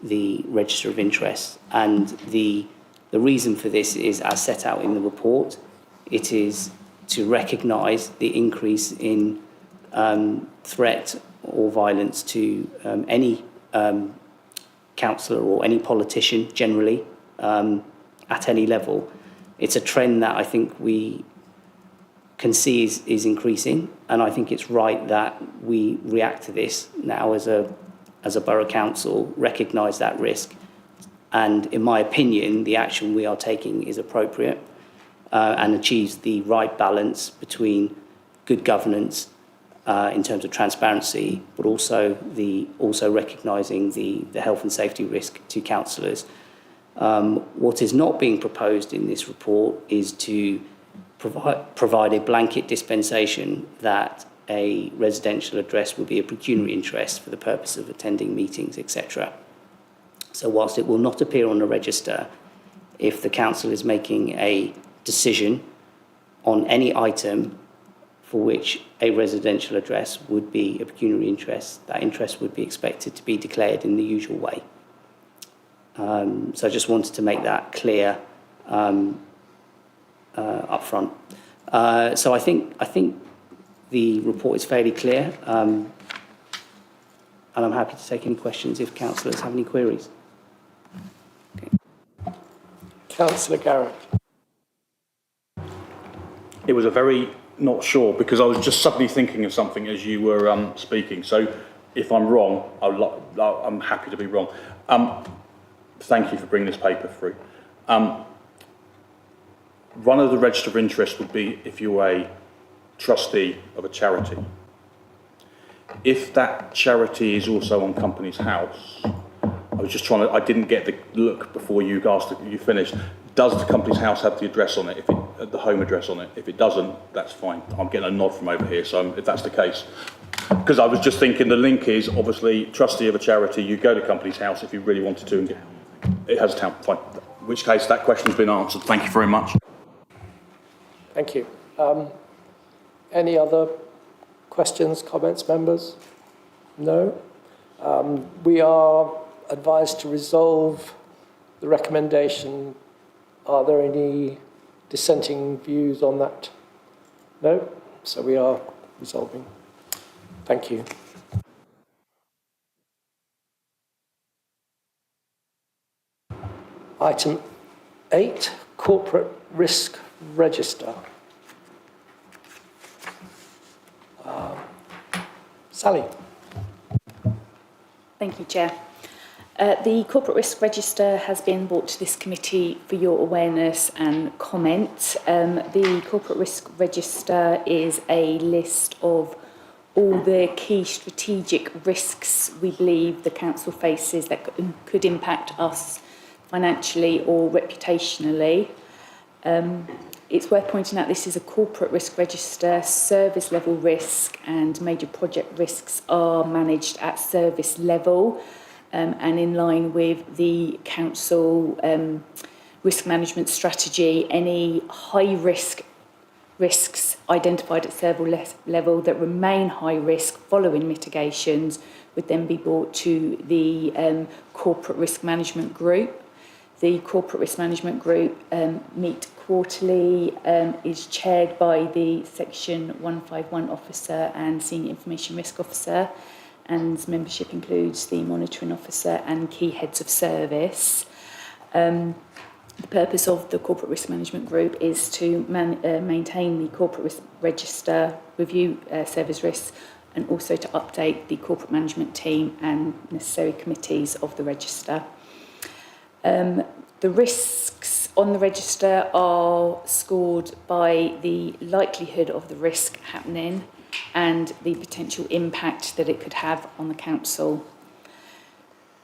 the Register of Interest. And the reason for this is, as set out in the report, it is to recognise the increase in threat or violence to any councillor or any politician generally at any level. It's a trend that I think we can see is increasing, and I think it's right that we react to this now as a borough council, recognise that risk, and in my opinion the action we are taking is appropriate and achieves the right balance between good governance in terms of transparency, but also recognising the health and safety risk to councillors. What is not being proposed in this report is to provide a blanket dispensation that a residential address would be a pecuniary interest for the purpose of attending meetings, etc. So whilst it will not appear on the register, if the council is making a decision on any item for which a residential address would be a pecuniary interest, that interest would be expected to be declared in the usual way. So I just wanted to make that clear up front. So I think the report is fairly clear, and I'm happy to take any questions if councillors have any queries. Okay. Councillor Garrett. It was a very not sure, because I was just suddenly thinking of something as you were speaking. So if I'm wrong, I'm happy to be wrong. Thank you for bringing this paper through. Run of the register of interest would be if you're a trustee of a charity. If that charity is also on Company's House, I was just trying to, I didn't get the look before you asked, you finished. Does the Company's House have the address on it, the home address on it? If it doesn't, that's fine. I'm getting a nod from over here, so if that's the case. Because I was just thinking the link is obviously trustee of a charity, you go to Company's House if you really wanted to and get, it has a town, fine. In which case that question's been answered. Thank you very much. Thank you. Any other questions, comments, members? No? We are advised to resolve the recommendation. Are there any dissenting views on that? No? So we are resolving. Thank you. Item 8, Corporate Risk Register. Sally. Thank you, Chair. The Corporate Risk Register has been brought to this committee for your awareness and comment. The Corporate Risk Register is a list of all the key strategic risks we believe the council faces that could impact us financially or reputationally. It's worth pointing out this is a corporate risk register. Service level risk and major project risks are managed at service level and in line with the council risk management strategy. Any high risk risks identified at service level that remain high risk following mitigations would then be brought to the corporate risk management group. The Corporate Risk Management Group meet quarterly, is chaired by the Section 151 Officer and Senior Information Risk Officer, and membership includes the Monitoring Officer and key heads of service. The purpose of the Corporate Risk Management Group is to maintain the Corporate Risk Register, review service risks, and also to update the corporate management team and necessary committees of the register. The risks on the register are scored by the likelihood of the risk happening and the potential impact that it could have on the council.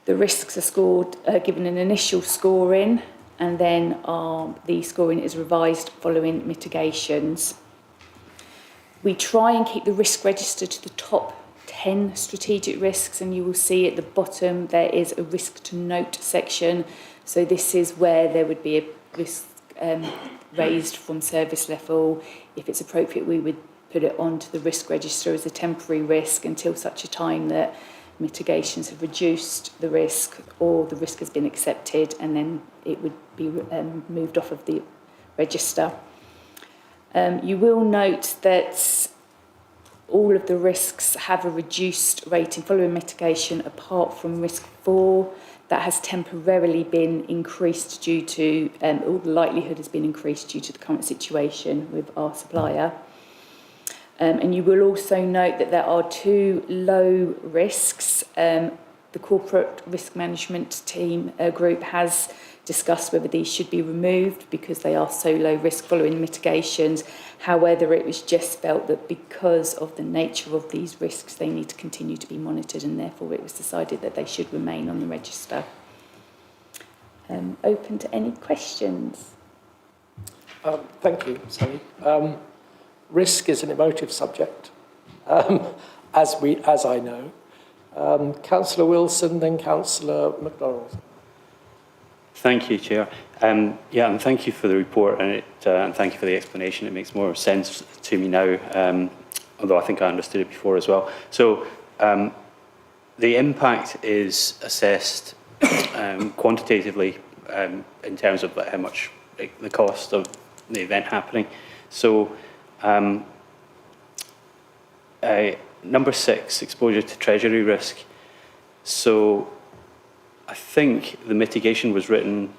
The risks are scored, given an initial scoring, and then the scoring is revised following mitigations. We try and keep the risk register to the top 10 strategic risks, and you will see at the bottom there is a risk to note section. So this is where there would be a risk raised from service level. If it's appropriate, we would put it onto the risk register as a temporary risk until such a time that mitigations have reduced the risk or the risk has been accepted, and then it would be moved off of the register. You will note that all of the risks have a reduced rating following mitigation, apart from risk 4. That has temporarily been increased due to, or the likelihood has been increased due to the current situation with our supplier. And you will also note that there are 2 low risks. The Corporate Risk Management team group has discussed whether these should be removed because they are so low risk following mitigations. However, it was just felt that because of the nature of these risks, they need to continue to be monitored, and therefore it was decided that they should remain on the register. Open to any questions? Thank you, Sally. Risk is an emotive subject, as I know. Councillor Wilson, then Councillor MacDonald. Thank you, Chair. Yeah, and thank you for the report, and thank you for the explanation. It makes more sense to me now, although I think I understood it before as well. So the impact is assessed quantitatively in terms of how much the cost of the event happening. So number 6, exposure to treasury risk. So I think the mitigation was written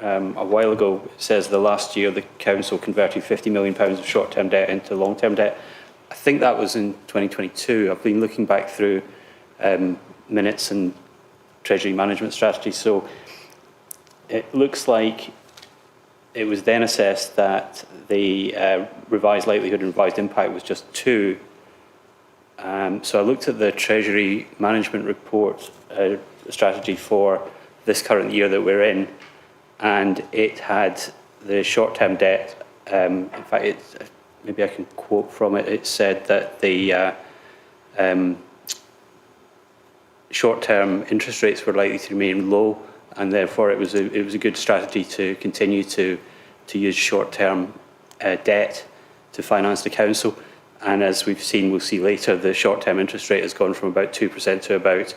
a while ago. It says the last year the council converted £50 million of short-term debt into long-term debt. I think that was in 2022. I've been looking back through minutes and treasury management strategy. So it looks like it was then assessed that the revised likelihood and revised impact was just 2. So I looked at the treasury management report strategy for this current year that we're in, and it had the short-term debt. In fact, maybe I can quote from it. It said that the short-term interest rates were likely to remain low, and therefore it was a good strategy to continue to use short-term debt to finance the council. And as we've seen, we'll see later, the short-term interest rate has gone from about 2% to about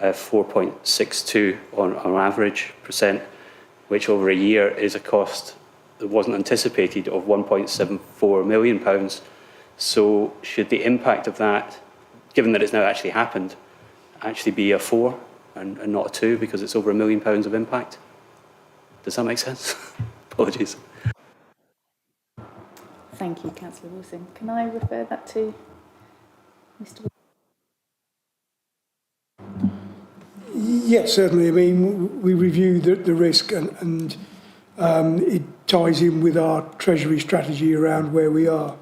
4.62 on average percent, which over a year is a cost that wasn't anticipated of £1.74 million. So should the impact of that, given that it's now actually happened, actually be a 4 and not a 2 because it's over £1 million of impact? Does that make sense? Apologies. Thank you, Councillor Wilson. Can I refer that to Mr. Yes, certainly. I mean, we review the risk and it ties in with our treasury strategy around where we are.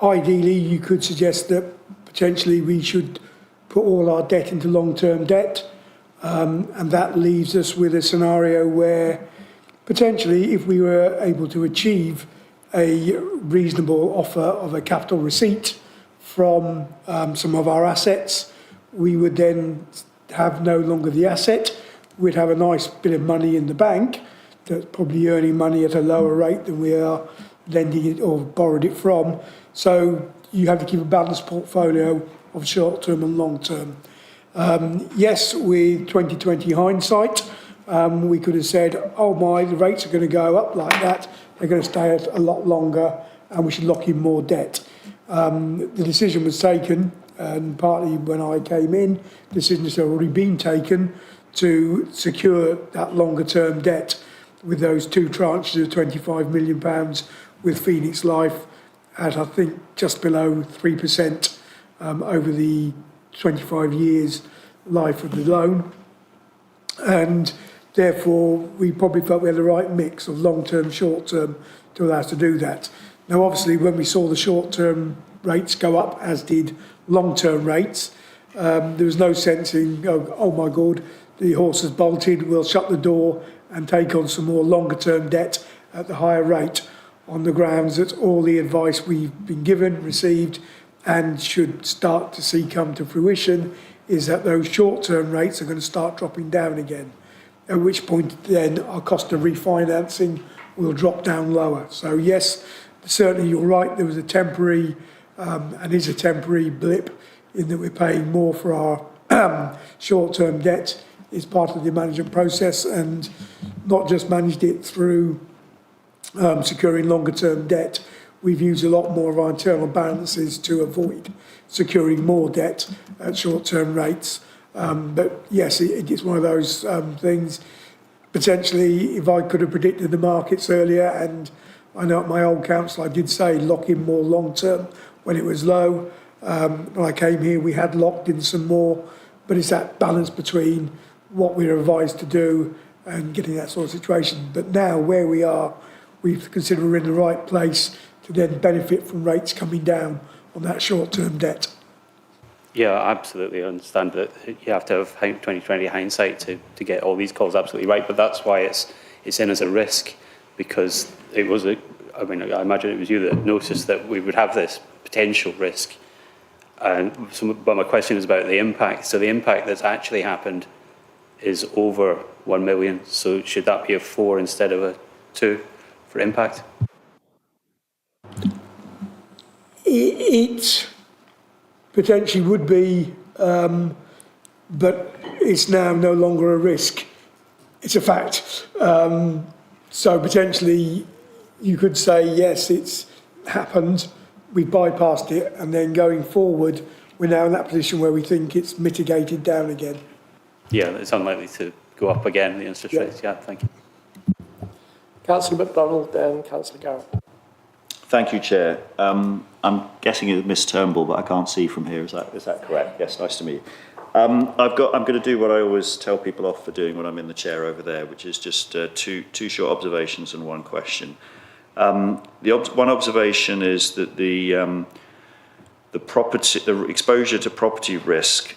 Ideally, you could suggest that potentially we should put all our debt into long-term debt, and that leaves us with a scenario where potentially if we were able to achieve a reasonable offer of a capital receipt from some of our assets, we would then have no longer the asset. We'd have a nice bit of money in the bank that's probably earning money at a lower rate than we are lending it or borrowed it from. So you have to keep a balanced portfolio of short-term and long-term. Yes, with 2020 hindsight, we could have said, oh my, the rates are going to go up like that, they're going to stay a lot longer and we should lock in more debt. The decision was taken, and partly when I came in, the decision has already been taken to secure that longer term debt with those 2 tranches of £25 million with Phoenix Life at, I think, just below 3% over the 25 years life of the loan. And therefore, we probably felt we had the right mix of long-term, short-term to allow us to do that. Now, obviously, when we saw the short-term rates go up, as did long-term rates, there was no sense in, oh my God, the horse has bolted, we'll shut the door and take on some more longer-term debt at the higher rate, on the grounds that all the advice we've been given, received, and should start to see come to fruition is that those short-term rates are going to start dropping down again, at which point then our cost of refinancing will drop down lower. So yes, certainly you're right, there was a temporary and is a temporary blip in that we're paying more for our short-term debt. Is part of the management process, and not just managed it through securing longer-term debt. We've used a lot more of our internal balances to avoid securing more debt at short-term rates. But yes, it's one of those things. Potentially, if I could have predicted the markets earlier, and I know at my old council I did say lock in more long-term when it was low. When I came here, we had locked in some more, but it's that balance between what we're advised to do and getting that sort of situation. But now, where we are, we consider we're in the right place to then benefit from rates coming down on that short-term debt. Yeah, absolutely. I understand that you have to have 2020 hindsight to get all these calls absolutely right, but that's why it's in as a risk, because it was I imagine it was you that noticed that we would have this potential risk. But my question is about the impact. So the impact that's actually happened is over 1 million. So should that be a 4 instead of a 2 for impact? It potentially would be, but it's now no longer a risk. It's a fact. So potentially you could say, yes, it's happened, we bypassed it, and then going forward, we're now in that position where we think it's mitigated down again. Yeah, it's unlikely to go up again, the interest rates. Yeah, thank you. Councillor MacDonald and Councillor Garrett. Thank you, Chair. I'm guessing it's Miss Turnbull, but I can't see from here. Is that correct? Yes, nice to meet you. I'm going to do what I always tell people off for doing when I'm in the chair over there, which is just two short observations and one question. One observation is that the exposure to property risk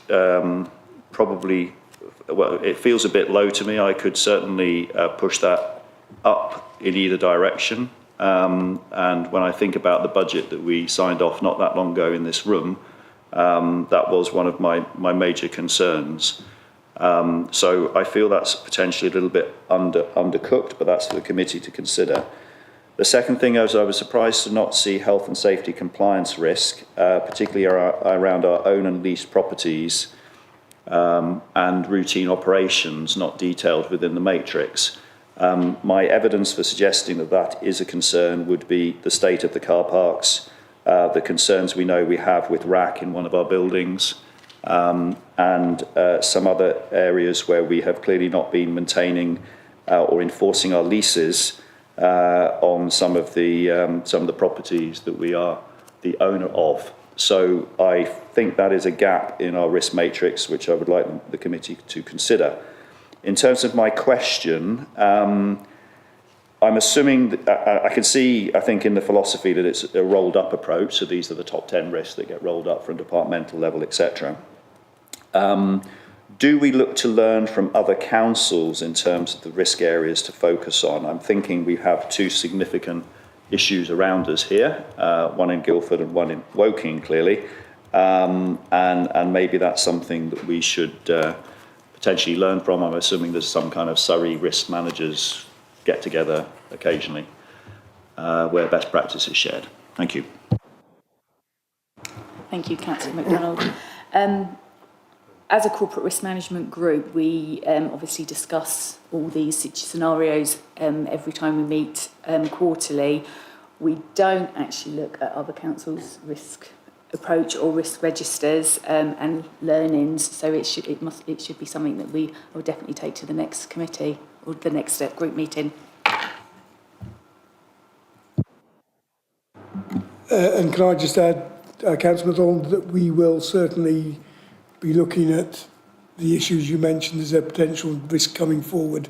probably, well, it feels a bit low to me. I could certainly push that up in either direction. And when I think about the budget that we signed off not that long ago in this room, that was one of my major concerns. So I feel that's potentially a little bit undercooked, but that's for the committee to consider. The second thing is I was surprised to not see health and safety compliance risk, particularly around our own and leased properties and routine operations not detailed within the matrix. My evidence for suggesting that that is a concern would be the state of the car parks, the concerns we know we have with RAC in one of our buildings, and some other areas where we have clearly not been maintaining or enforcing our leases on some of the properties that we are the owner of. So I think that is a gap in our risk matrix, which I would like the committee to consider. In terms of my question, I'm assuming that I can see, I think, in the philosophy that it's a rolled up approach. So these are the top 10 risks that get rolled up from departmental level, etc. Do we look to learn from other councils in terms of the risk areas to focus on? I'm thinking we have two significant issues around us here, one in Guildford and one in Woking, clearly. And maybe that's something that we should potentially learn from. I'm assuming there's some kind of Surrey risk managers get together occasionally where best practice is shared. Thank you. Thank you, Councillor MacDonald. As a corporate risk management group, we obviously discuss all these scenarios every time we meet quarterly. We don't actually look at other councils' risk approach or risk registers and learnings, so it should be something that we will definitely take to the next committee or the next group meeting. And can I just add, Councillor MacDonald, that we will certainly be looking at the issues you mentioned as a potential risk coming forward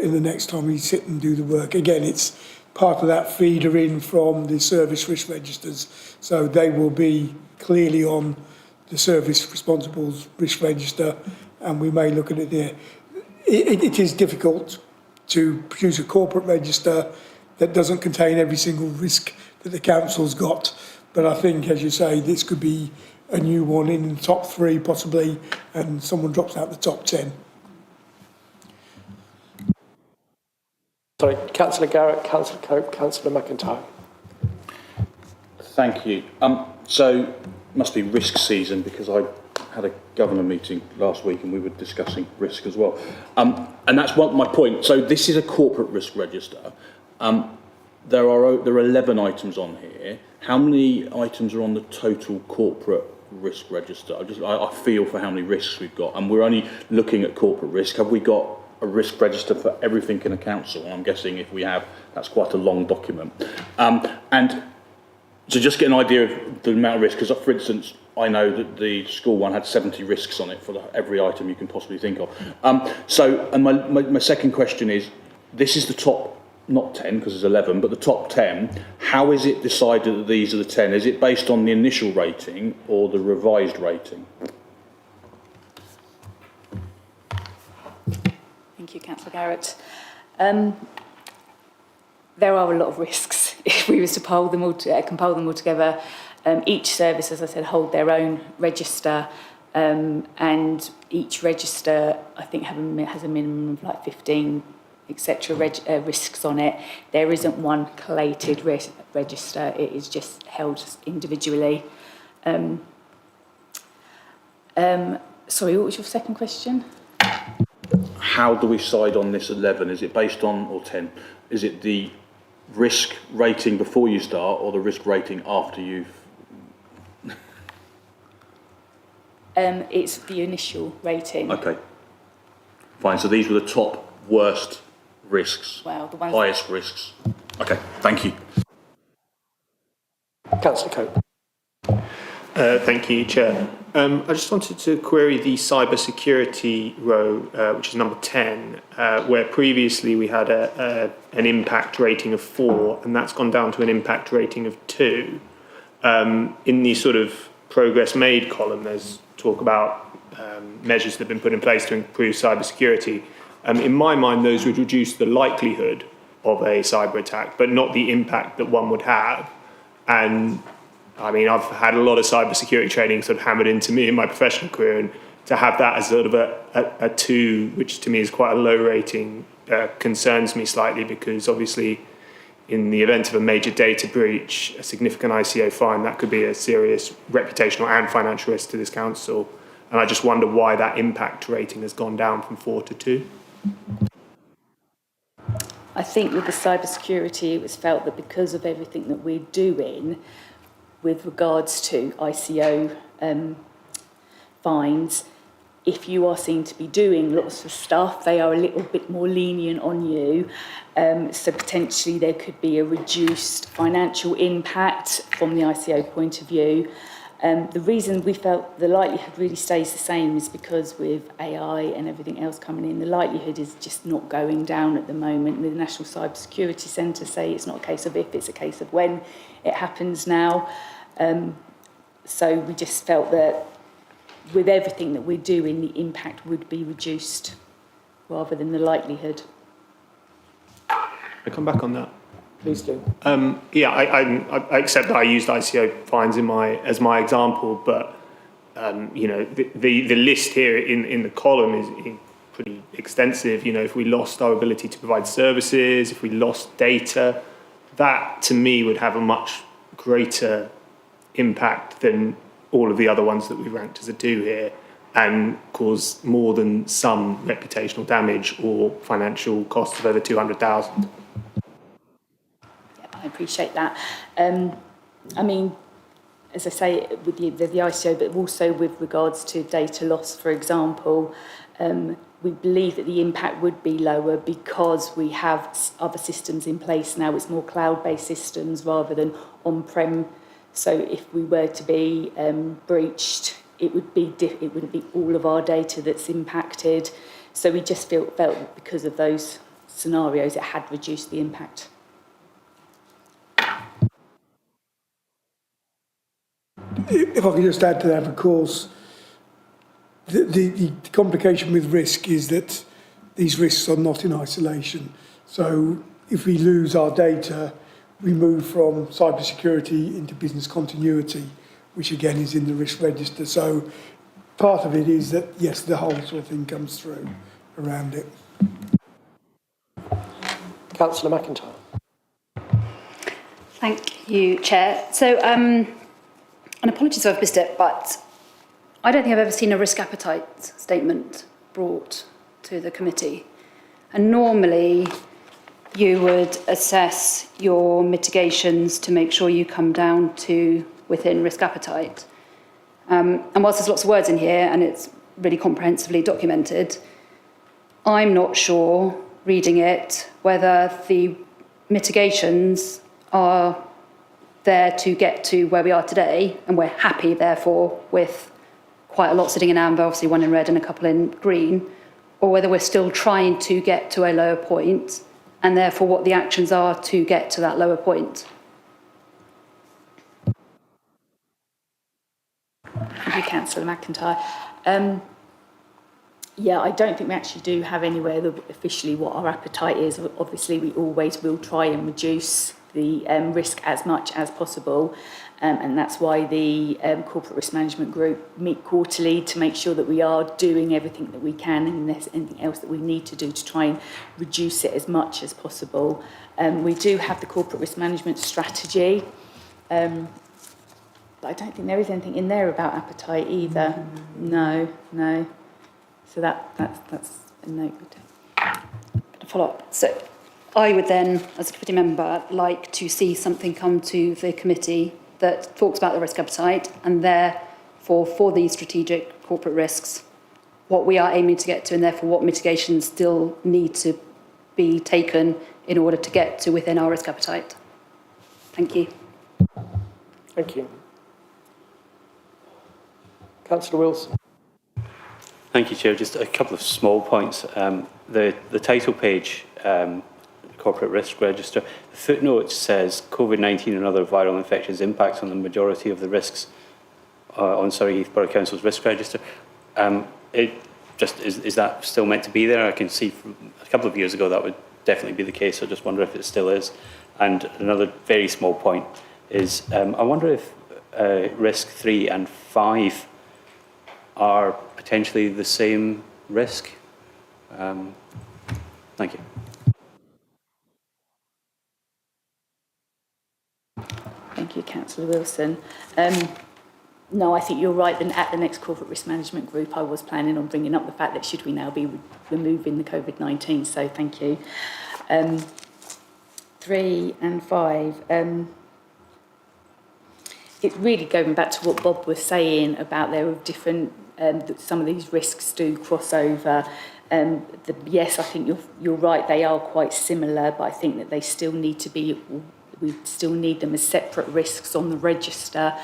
in the next time we sit and do the work. Again, it's part of that feeder in from the service risk registers, so they will be clearly on the service responsibles risk register, and we may look at it there. It is difficult to produce a corporate register that doesn't contain every single risk that the council's got, but I think, as you say, this could be a new one in the top 3 possibly, and someone drops out the top 10. Sorry, Councillor Garrett, Councillor Cope, Councillor McIntyre. Thank you. So it must be risk season because I had a governor meeting last week and we were discussing risk as well. And that's my point. So this is a corporate risk register. There are 11 items on here. How many items are on the total corporate risk register? I feel for how many risks we've got, and we're only looking at corporate risk. Have we got a risk register for everything in a council? I'm guessing if we have, that's quite a long document. And to just get an idea of the amount of risk, because for instance, I know that the school one had 70 risks on it for every item you can possibly think of. And my second question is, this is the top, not 10 because there's 11, but the top 10. How is it decided that these are the 10? Is it based on the initial rating or the revised rating? Thank you, Councillor Garrett. There are a lot of risks if we was to compile them all together. Each service, as I said, hold their own register. and each register, I think, has a minimum of like 15, etc. Risks on it. There isn't one collated register. It is just held individually. Sorry, what was your second question? How do we decide on this 11? Is it based on, or 10? Is it the risk rating before you start or the risk rating after you've... It's the initial rating. Okay. Fine, so these were the top worst risks, Well, the ones highest risks. Okay, thank you. Councillor Cope. Thank you, Chair. I just wanted to query the cyber security row, which is number 10, where previously we had an impact rating of 4, and that's gone down to an impact rating of 2. In the sort of progress made column, there's talk about measures that have been put in place to improve cyber security. In my mind, those would reduce the likelihood of a cyber attack, but not the impact that one would have. And I mean, I've had a lot of cybersecurity training sort of hammered into me in my professional career, and to have that as sort of a 2, which to me is quite a low rating, concerns me slightly, because obviously in the event of a major data breach, a significant ICO fine, that could be a serious reputational and financial risk to this council. And I just wonder why that impact rating has gone down from 4 to 2. I think with the cybersecurity, it was felt that because of everything that we're doing with regards to ICO fines, if you are seen to be doing lots of stuff, they are a little bit more lenient on you. So potentially there could be a reduced financial impact from the ICO point of view. The reason we felt the likelihood really stays the same is because with AI and everything else coming in, the likelihood is just not going down at the moment. The National Cyber Security Centre say it's not a case of if, it's a case of when it happens now. So we just felt that with everything that we're doing, the impact would be reduced rather than the likelihood. I come back on that. Please do. Yeah, I accept that I used ICO fines as my example, but you know, the list here in the column is pretty extensive. You know, if we lost our ability to provide services, if we lost data, that to me would have a much greater impact than all of the other ones that we ranked as a 2 here, and cause more than some reputational damage or financial costs of over 200,000. I appreciate that. I mean, as I say, with the ICO, but also with regards to data loss, for example, we believe that the impact would be lower because we have other systems in place now. It's more cloud-based systems rather than on-prem. So if we were to be breached, it wouldn't be all of our data that's impacted. So we just felt that because of those scenarios, it had reduced the impact. If I could just add to that, of course, the complication with risk is that these risks are not in isolation. So if we lose our data, we move from cybersecurity into business continuity, which again is in the risk register. So part of it is that, yes, the whole sort of thing comes through around it. Councillor McIntyre. Thank you, Chair. So, and apologies if I've missed it, but I don't think I've ever seen a risk appetite statement brought to the committee. And normally you would assess your mitigations to make sure you come down to within risk appetite. And whilst there's lots of words in here and it's really comprehensively documented, I'm not sure, reading it, whether the mitigations are there to get to where we are today, and we're happy, therefore, with quite a lot sitting in amber, obviously one in red and a couple in green, or whether we're still trying to get to a lower point, and therefore what the actions are to get to that lower point. Thank you, Councillor McIntyre. Yeah, I don't think we actually do have anywhere that officially what our appetite is. Obviously, we always will try and reduce the risk as much as possible. And that's why the Corporate Risk Management Group meet quarterly to make sure that we are doing everything that we can, and if there's anything else that we need to do to try and reduce it as much as possible. We do have the Corporate Risk Management Strategy, but I don't think there is anything in there about appetite either. No. So that's a note. To follow up. So I would then, as a committee member, like to see something come to the committee that talks about the risk appetite and therefore for these strategic corporate risks, what we are aiming to get to and therefore what mitigations still need to be taken in order to get to within our risk appetite. Thank you. Thank you. Councillor Wilson. Thank you, Chair. Just a couple of small points. The title page, Corporate Risk Register, the footnote says COVID-19 and other viral infections impacts on the majority of the risks on Surrey Heath Borough Council's risk register. Is that still meant to be there? I can see from a couple of years ago that would definitely be the case. I just wonder if it still is. And another very small point is I wonder if risk 3 and 5 are potentially the same risk. Thank you. Thank you, Councillor Wilson. No, I think you're right. Then at the next Corporate Risk Management Group, I was planning on bringing up the fact that should we now be removing the COVID-19. So thank you. 3 and 5. It's really going back to what Bob was saying about there are different. Some of these risks do cross over. Yes, I think you're right. They are quite similar, but I think that they still need to be. We still need them as separate risks on the register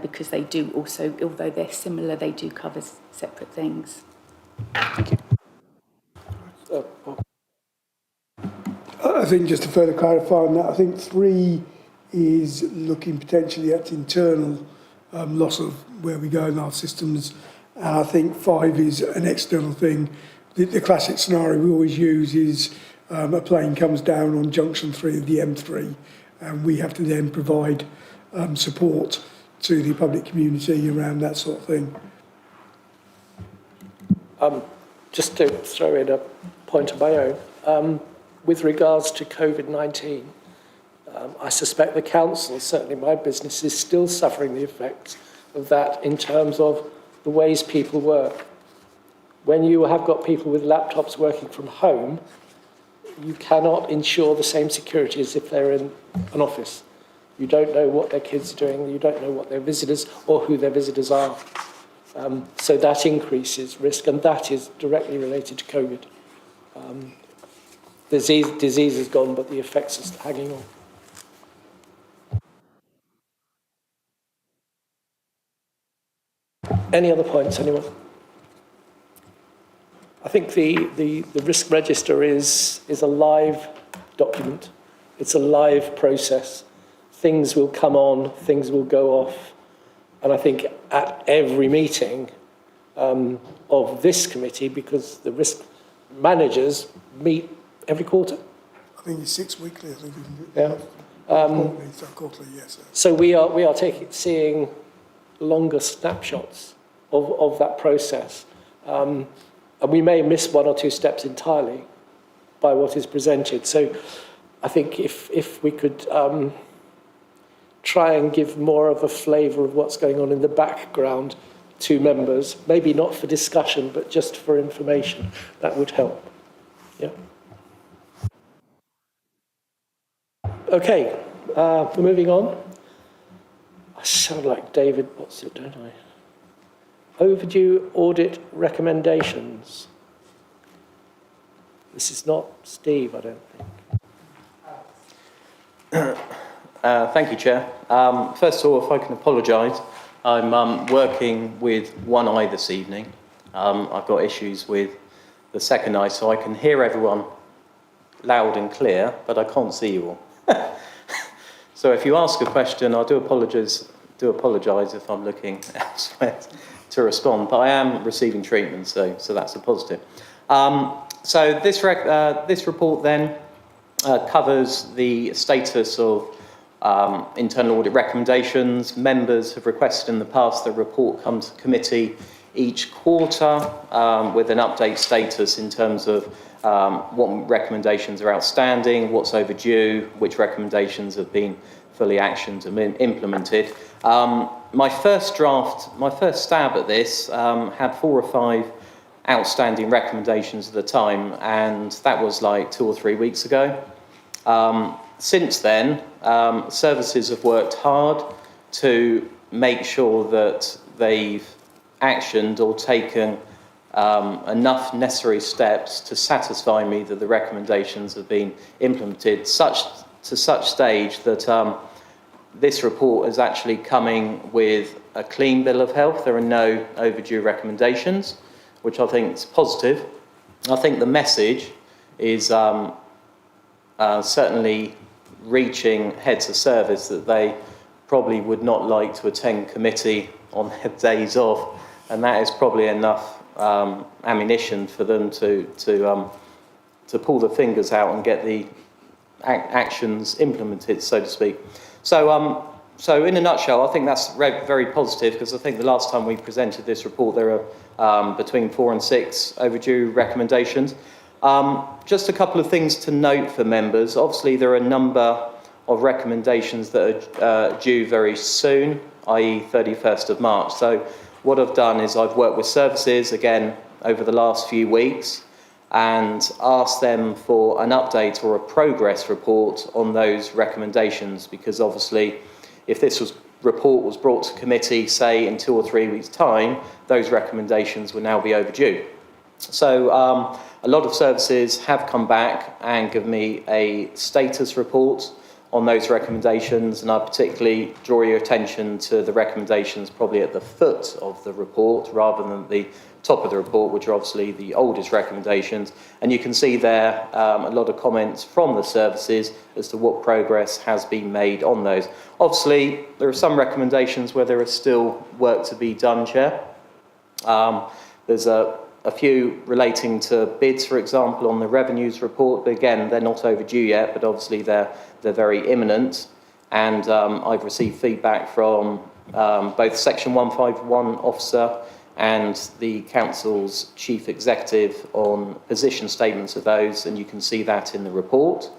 because they do also, although they're similar, they do cover separate things. Thank you. I think just to further clarify on that, I think 3 is looking potentially at internal loss of where we go in our systems, and I think 5 is an external thing. The classic scenario we always use is a plane comes down on junction 3 of the M3, and we have to then provide support to the public community around that sort of thing. Just to throw in a point of my own, with regards to COVID-19, I suspect the council, certainly my business, is still suffering the effects of that in terms of the ways people work. When you have got people with laptops working from home, you cannot ensure the same security as if they're in an office. You don't know what their kids are doing, you don't know what their visitors or who their visitors are. So that increases risk, and that is directly related to COVID. Disease is gone, but the effects are hanging on. Any other points, anyone? I think the risk register is a live document. It's a live process. Things will come on, things will go off. And I think at every meeting of this committee, because the risk managers meet every quarter. I think it's 6 weekly, I think. Yeah. Quarterly, yes. So we are seeing longer snapshots of that process. And we may miss 1 or 2 steps entirely by what is presented. So I think if we could try and give more of a flavour of what's going on in the background to members, maybe not for discussion, but just for information, that would help. Yeah. Okay, we're moving on. I sound like David, what's it, don't I? Overdue audit recommendations. This is not Steve, I don't think. Thank you, Chair. First of all, if I can apologise, I'm working with one eye this evening. I've got issues with the second eye, so I can hear everyone loud and clear, but I can't see you all. So if you ask a question, I do apologise if I'm looking elsewhere to respond, but I am receiving treatment, so that's a positive. So this report then covers the status of internal audit recommendations. Members have requested in the past that a report come to committee each quarter with an update status in terms of what recommendations are outstanding, what's overdue, which recommendations have been fully actioned and been implemented. My first stab at this had 4 or 5 outstanding recommendations at the time, and that was like 2 or 3 weeks ago. Since then, services have worked hard to make sure that they've actioned or taken enough necessary steps to satisfy me that the recommendations have been implemented to such stage that this report is actually coming with a clean bill of health. There are no overdue recommendations, which I think is positive. I think the message is certainly reaching heads of service that they probably would not like to attend committee on their days off, and that is probably enough ammunition for them to pull the fingers out and get the actions implemented, so to speak. So in a nutshell, I think that's very positive, because I think the last time we presented this report, there are between 4 and 6 overdue recommendations. Just a couple of things to note for members. Obviously, there are a number of recommendations that are due very soon, i.e. 31st of March. So what I've done is I've worked with services, again, over the last few weeks, and asked them for an update or a progress report on those recommendations, because obviously if this report was brought to committee, say, in 2 or 3 weeks' time, those recommendations would now be overdue. So a lot of services have come back and given me a status report on those recommendations, and I particularly draw your attention to the recommendations probably at the foot of the report rather than the top of the report, which are obviously the oldest recommendations. And you can see there a lot of comments from the services as to what progress has been made on those. Obviously, there are some recommendations where there is still work to be done, Chair. There's a few relating to bids, for example, on the revenues report, but again, they're not overdue yet, but obviously they're very imminent. And I've received feedback from both Section 151 officer and the Council's Chief Executive on position statements of those, and you can see that in the report.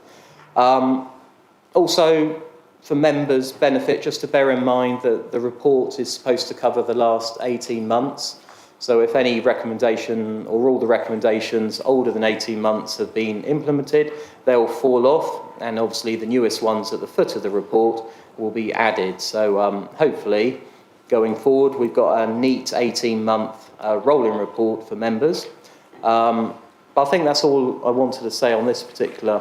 Also, for members' benefit, just to bear in mind that the report is supposed to cover the last 18 months. So if any recommendation or all the recommendations older than 18 months have been implemented, they'll fall off, and obviously the newest ones at the foot of the report will be added. So hopefully, going forward, we've got a neat 18-month rolling report for members. But I think that's all I wanted to say on this particular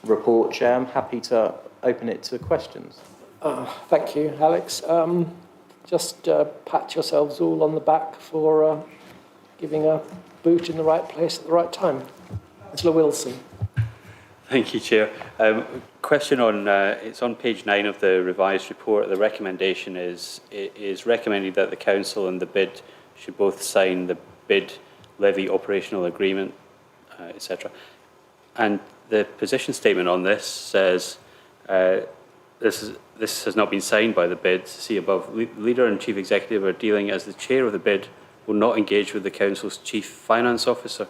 report, Chair. I'm happy to open it to questions. Thank you, Alex. Just pat yourselves all on the back for giving a boot in the right place at the right time. Councillor Wilson. Thank you, Chair. Question on, it's on page 9 of the revised report. The recommendation is recommended that the Council and the bid should both sign the bid levy operational agreement, etc. And the position statement on this says, this has not been signed by the bid. See above, leader and chief executive are dealing as the chair of the bid will not engage with the council's chief finance officer.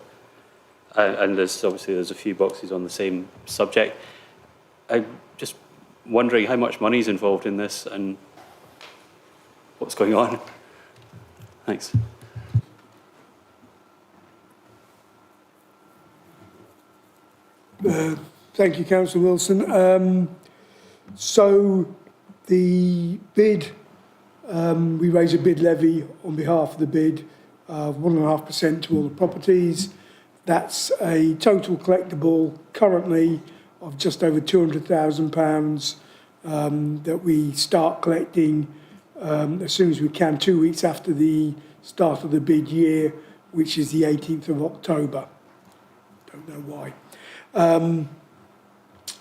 And there's a few boxes on the same subject. I'm just wondering how much money is involved in this and what's going on. Thanks. Thank you, Councillor Wilson. So the bid, we raise a bid levy on behalf of the bid of 1.5% to all the properties. That's a total collectible currently of just over £200,000 that we start collecting as soon as we can, 2 weeks after the start of the bid year, which is the 18th of October. Don't know why.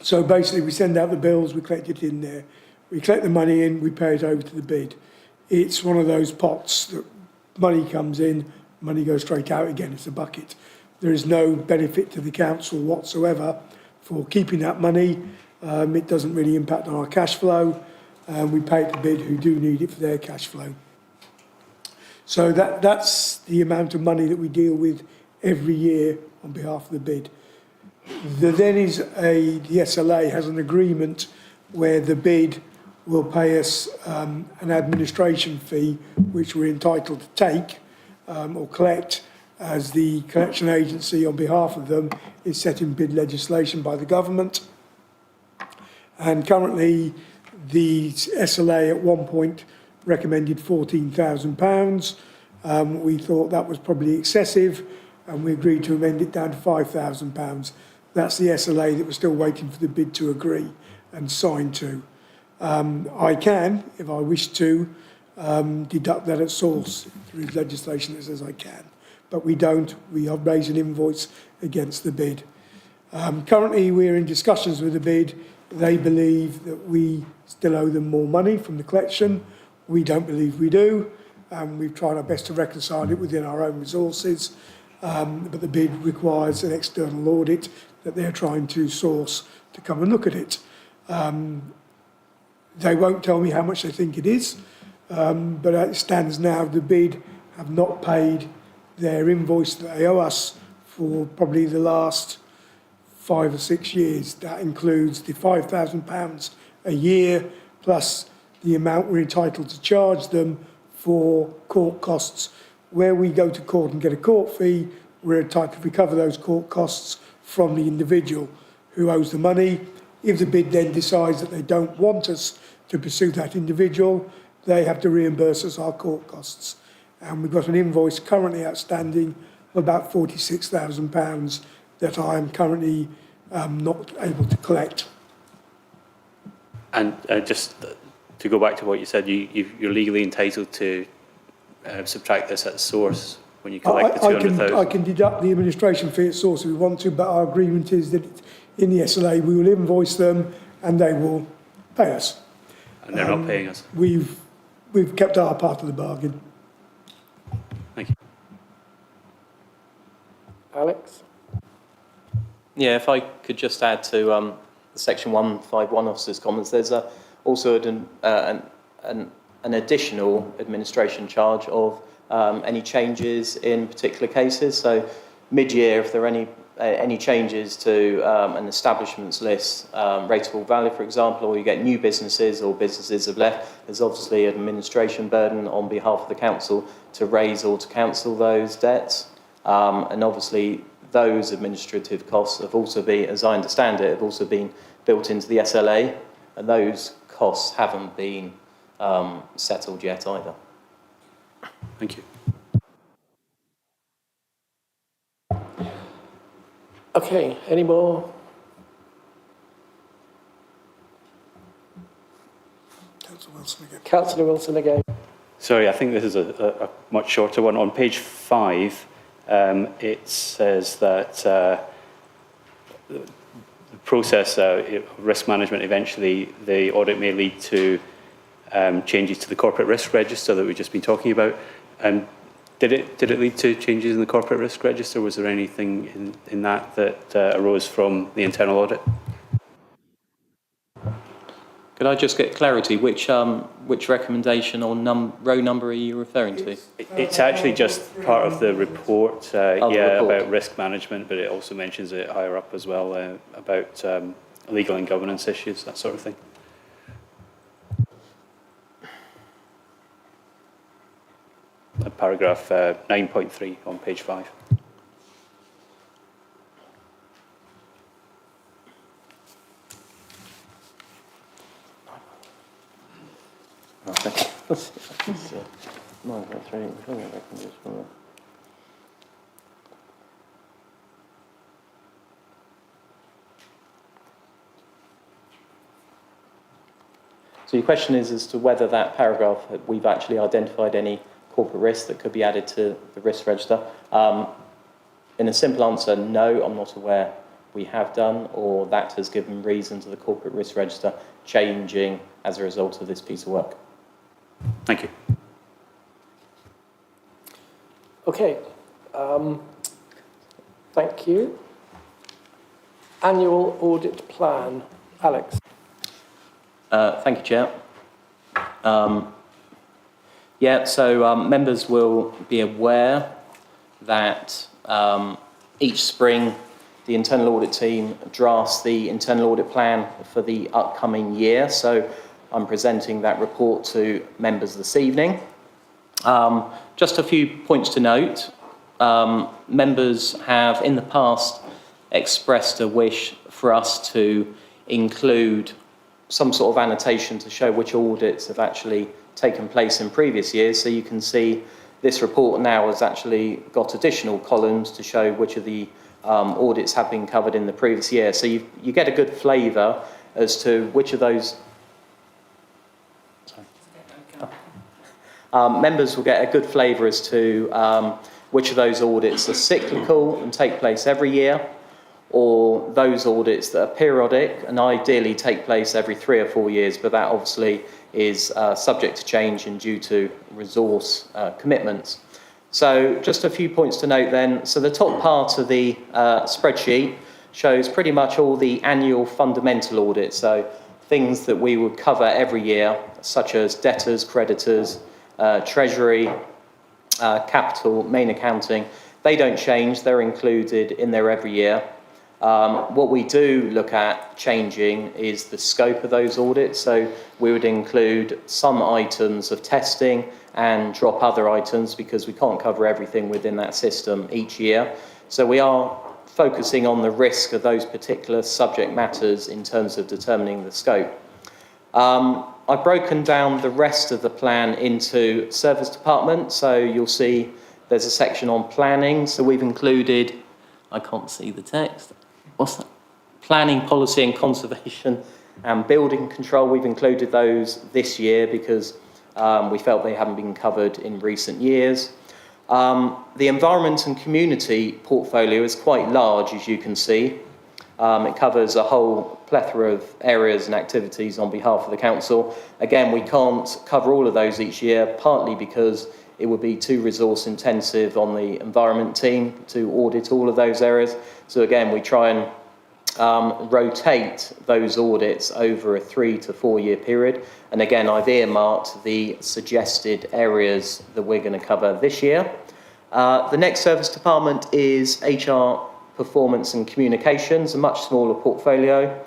So basically we send out the bills, we collect it in there, we collect the money in, we pay it over to the bid. It's one of those pots that money comes in, money goes straight out again, it's a bucket. There is no benefit to the council whatsoever for keeping that money. It doesn't really impact on our cash flow. We pay it to bid who do need it for their cash flow. So that's the amount of money that we deal with every year on behalf of the bid. There then is the SLA has an agreement where the bid will pay us an administration fee, which we're entitled to take or collect, as the collection agency on behalf of them is set in bid legislation by the government. And currently the SLA at one point recommended £14,000. We thought that was probably excessive, and we agreed to amend it down to £5,000. That's the SLA that we're still waiting for the bid to agree and sign to. I can, if I wish to, deduct that at source through legislation that says I can, but we don't. We are raising an invoice against the bid. Currently, we're in discussions with the bid. They believe that we still owe them more money from the collection. We don't believe we do. We've tried our best to reconcile it within our own resources, but the bid requires an external audit that they're trying to source to come and look at it. They won't tell me how much they think it is, but as it stands now, the bid have not paid their invoice that they owe us for probably the last 5 or 6 years. That includes the £5,000 a year plus the amount we're entitled to charge them for court costs. Where we go to court and get a court fee, we're entitled to recover those court costs from the individual who owes the money. If the bid then decides that they don't want us to pursue that individual, they have to reimburse us our court costs. And we've got an invoice currently outstanding of about £46,000 that I am currently not able to collect. And just to go back to what you said, you're legally entitled to subtract this at source when you collect the 200,000. I can deduct the administration fee at source if we want to, but our agreement is that in the SLA we will invoice them and they will pay us. And they're not paying us. We've kept our part of the bargain. Thank you. Alex? Yeah, if I could just add to the Section 151 officers' comments, there's also an additional administration charge of any changes in particular cases. So mid-year, if there are any changes to an establishment's list, rateable value, for example, or you get new businesses or businesses have left, there's obviously an administration burden on behalf of the council to raise or to cancel those debts. And obviously those administrative costs have also been, as I understand it, have also been built into the SLA, and those costs haven't been settled yet either. Thank you. Okay, any more? Councillor Wilson again. Sorry, I think this is a much shorter one. On page 5, it says that the process, risk management, eventually the audit may lead to changes to the corporate risk register that we've just been talking about. Did it lead to changes in the corporate risk register? Was there anything in that arose from the internal audit? Could I just get clarity? Which recommendation or row number are you referring to? It's actually just part of the report, report. about risk management, but it also mentions it higher up as well about legal and governance issues, that sort of thing. Paragraph 9.3 on page 5. So your question is as to whether that paragraph, we've actually identified any corporate risk that could be added to the risk register. In a simple answer, no, I'm not aware we have done, or that has given reason to the corporate risk register changing as a result of this piece of work. Thank you. Okay, thank you. annual audit plan. Alex. Thank you, Chair. Members will be aware that each spring the internal audit team drafts the internal audit plan for the upcoming year. So I'm presenting that report to members this evening. Just a few points to note. Members have in the past expressed a wish for us to include some sort of annotation to show which audits have actually taken place in previous years. So you can see this report now has actually got additional columns to show which of the audits have been covered in the previous year. So you get a good flavour as to which of those... members will get a good flavour as to which of those audits are cyclical and take place every year, or those audits that are periodic and ideally take place every 3 or 4 years, but that obviously is subject to change and due to resource commitments. So just a few points to note then. So the top part of the spreadsheet shows pretty much all the annual fundamental audits, so things that we would cover every year, such as debtors, creditors, treasury, capital, main accounting. They don't change, they're included in there every year. What we do look at changing is the scope of those audits. So we would include some items of testing and drop other items because we can't cover everything within that system each year. So we are focusing on the risk of those particular subject matters in terms of determining the scope. I've broken down the rest of the plan into service department. So you'll see there's a section on planning. So we've included, I can't see the text. What's that? Planning, policy and conservation and building control. We've included those this year because we felt they haven't been covered in recent years. The environment and community portfolio is quite large, as you can see. It covers a whole plethora of areas and activities on behalf of the council. Again, we can't cover all of those each year, partly because it would be too resource intensive on the environment team to audit all of those areas. So again, we try and rotate those audits over a 3 to 4 year period. And again, I've earmarked the suggested areas that we're going to cover this year. The next service department is HR, performance and communications, a much smaller portfolio.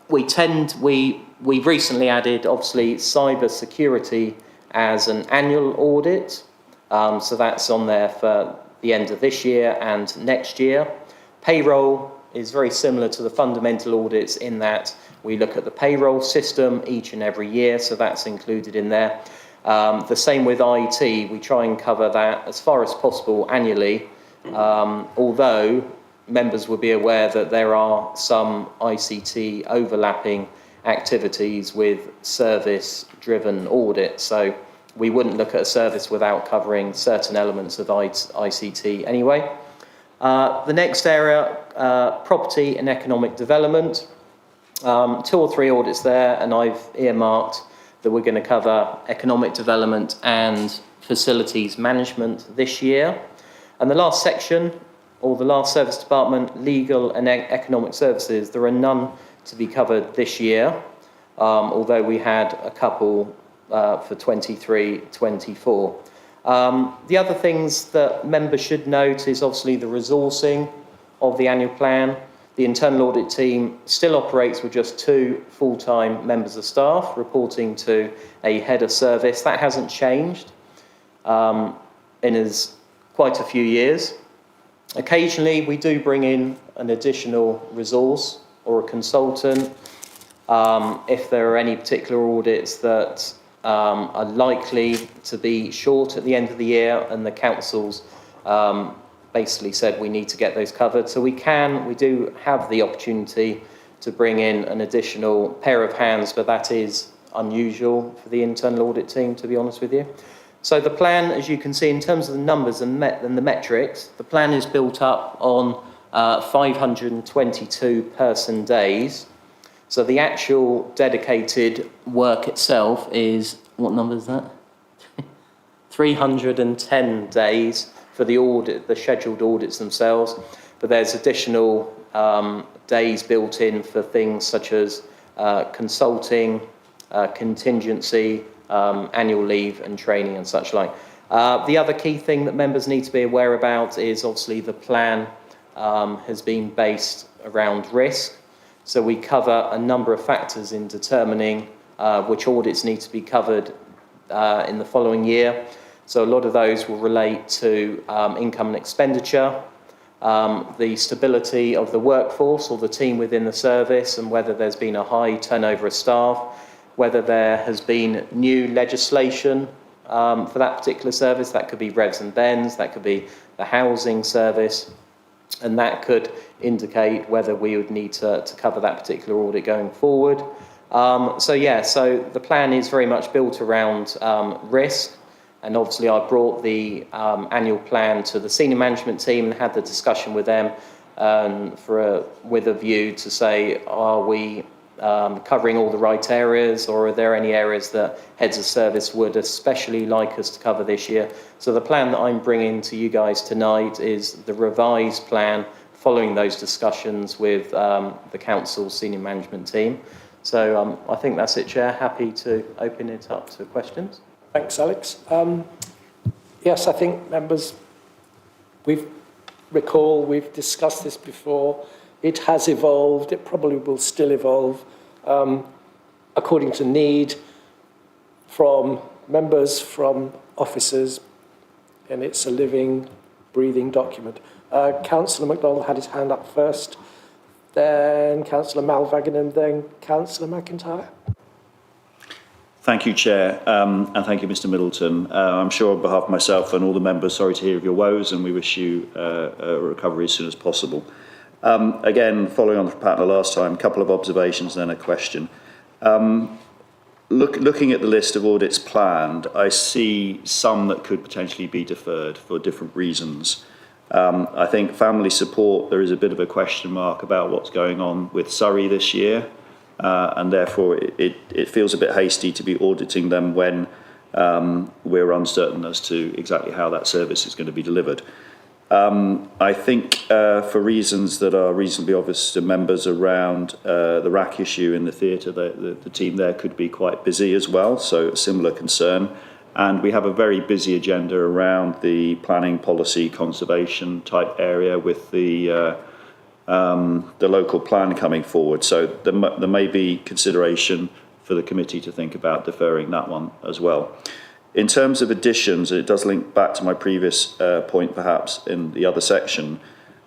We've recently added, obviously, cyber security as an annual audit. So that's on there for the end of this year and next year. Payroll is very similar to the fundamental audits in that we look at the payroll system each and every year, so that's included in there. The same with IT, we try and cover that as far as possible annually, although members will be aware that there are some ICT overlapping activities with service-driven audit. So we wouldn't look at a service without covering certain elements of ICT anyway. The next area, property and economic development. 2 or 3 audits there, and I've earmarked that we're going to cover economic development and facilities management this year. And the last section, or the last service department, legal and economic services, there are none to be covered this year, although we had a couple for 23-24. The other things that members should note is obviously the resourcing of the annual plan. The internal audit team still operates with just 2 full-time members of staff reporting to a head of service. That hasn't changed in quite a few years. Occasionally we do bring in an additional resource or a consultant if there are any particular audits that are likely to be short at the end of the year and the council's basically said we need to get those covered. So we do have the opportunity to bring in an additional pair of hands, but that is unusual for the internal audit team, to be honest with you. So the plan, as you can see, in terms of the numbers and the metrics, the plan is built up on 522 person days. So the actual dedicated work itself is, what number is that? 310 days for the audit, the scheduled audits themselves, but there's additional days built in for things such as consulting, contingency, annual leave and training and such like. The other key thing that members need to be aware about is obviously the plan has been based around risk. So we cover a number of factors in determining which audits need to be covered in the following year. So a lot of those will relate to income and expenditure, the stability of the workforce or the team within the service and whether there's been a high turnover of staff, whether there has been new legislation for that particular service. That could be revs and bends, that could be the housing service, and that could indicate whether we would need to cover that particular audit going forward. So the plan is very much built around risk, and obviously I brought the annual plan to the senior management team and had the discussion with them with a view to say, are we covering all the right areas, or are there any areas that heads of service would especially like us to cover this year? So the plan that I'm bringing to you guys tonight is the revised plan following those discussions with the council's senior management team. So I think that's it, Chair. Happy to open it up to questions. Thanks, Alex. Yes, I think members, we've discussed this before. It has evolved. It probably will still evolve according to need from members, from officers, and it's a living, breathing document. Councillor MacDonald had his hand up first, then Councillor Malvagan, and then Councillor McIntyre. Thank you, Chair, and thank you, Mr Middleton. I'm sure on behalf of myself and all the members, sorry to hear of your woes, and we wish you a recovery as soon as possible. Again, following on the pattern of last time, a couple of observations and then a question. Looking at the list of audits planned, I see some that could potentially be deferred for different reasons. I think family support, there is a bit of a question mark about what's going on with Surrey this year, and therefore it feels a bit hasty to be auditing them when we're uncertain as to exactly how that service is going to be delivered. I think for reasons that are reasonably obvious to members around the RAC issue in the theatre, the team there could be quite busy as well, so a similar concern. And we have a very busy agenda around the planning, policy, conservation type area with the local plan coming forward. So there may be consideration for the committee to think about deferring that one as well. In terms of additions, it does link back to my previous point perhaps in the other section.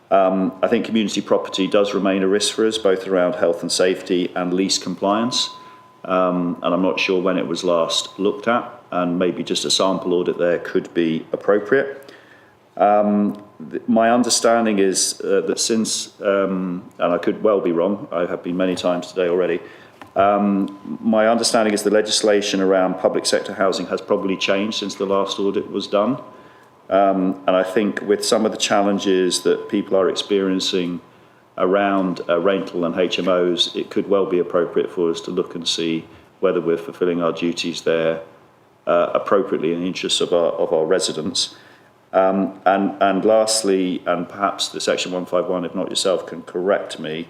I think community property does remain a risk for us, both around health and safety and lease compliance. And I'm not sure when it was last looked at, and maybe just a sample audit there could be appropriate. My understanding is that since, and I could well be wrong, I have been many times today already, my understanding is the legislation around public sector housing has probably changed since the last audit was done. And I think with some of the challenges that people are experiencing around rental and HMOs, it could well be appropriate for us to look and see whether we're fulfilling our duties there appropriately in the interests of our residents. And lastly, and perhaps the section 151, if not yourself, can correct me,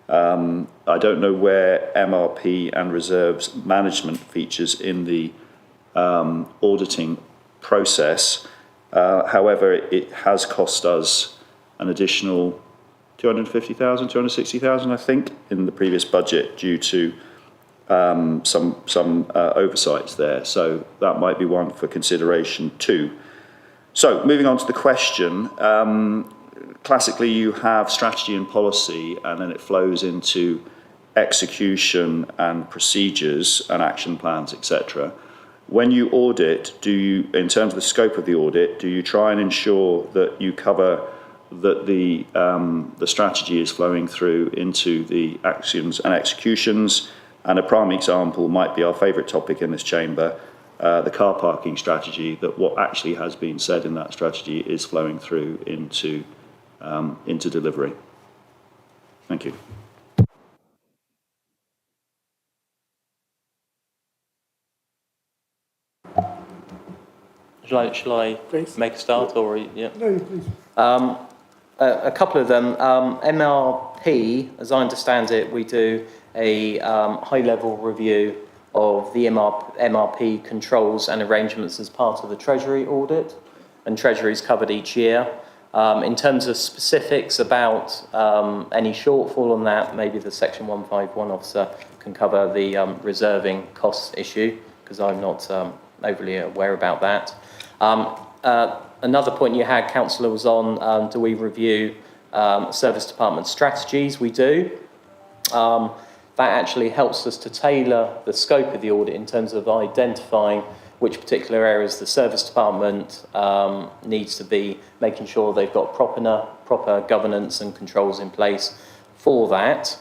I don't know where MRP and reserves management features in the auditing process. However, it has cost us an additional 250,000, 260,000, I think, in the previous budget due to some oversights there. So that might be one for consideration too. So moving on to the question, classically you have strategy and policy, and then it flows into execution and procedures and action plans, etc. When you audit, do you, in terms of the scope of the audit, do you try and ensure that you cover that the strategy is flowing through into the actions and executions? And a prime example might be our favourite topic in this chamber, the car parking strategy, that what actually has been said in that strategy is flowing through into delivery. Thank you. Shall I Please. make a start, or yeah? No, please. A couple of them. MRP MRP, as I understand it, we do a high-level review of the MRP controls and arrangements as part of the Treasury audit, and Treasury is covered each year. In terms of specifics about any shortfall on that, maybe the Section 151 officer can cover the reserving costs issue, because I'm not overly aware about that. Another point you had, Councillor, was on do we review service department strategies? We do. That actually helps us to tailor the scope of the audit in terms of identifying which particular areas the service department needs to be making sure they've got proper governance and controls in place for that.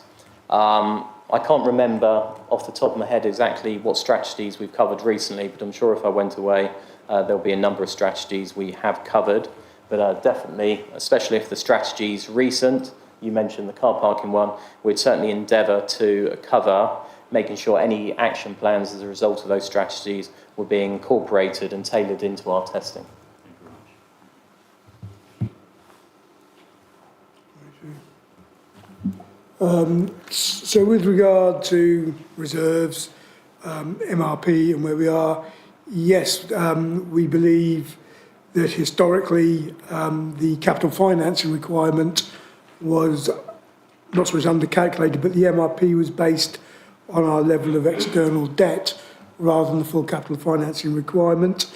I can't remember off the top of my head exactly what strategies we've covered recently, but I'm sure if I went away, there'll be a number of strategies we have covered. But definitely, especially if the strategy is recent, you mentioned the car parking one, we'd certainly endeavour to cover making sure any action plans as a result of those strategies were being incorporated and tailored into our testing. So with regard to reserves, MRP and where we are, yes, we believe that historically the capital financing requirement was not so much undercalculated, but the MRP was based on our level of external debt rather than the full capital financing requirement.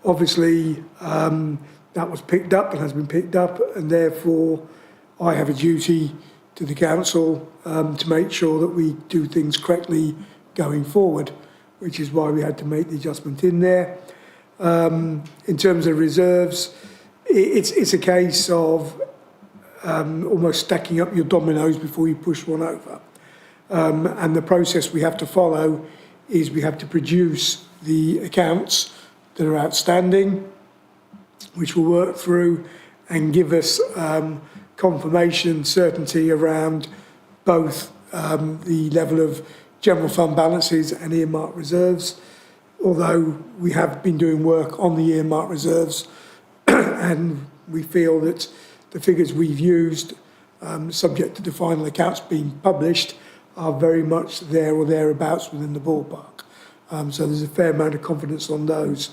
Obviously, that was picked up and has been picked up, and therefore I have a duty to the council to make sure that we do things correctly going forward, which is why we had to make the adjustment in there. In terms of reserves, it's a case of almost stacking up your dominoes before you push one over. And the process we have to follow is we have to produce the accounts that are outstanding, which will work through and give us confirmation, certainty around both the level of general fund balances and earmark reserves, although we have been doing work on the earmark reserves and we feel that the figures we've used, subject to the final accounts being published, are very much there or thereabouts within the ballpark. So there's a fair amount of confidence on those.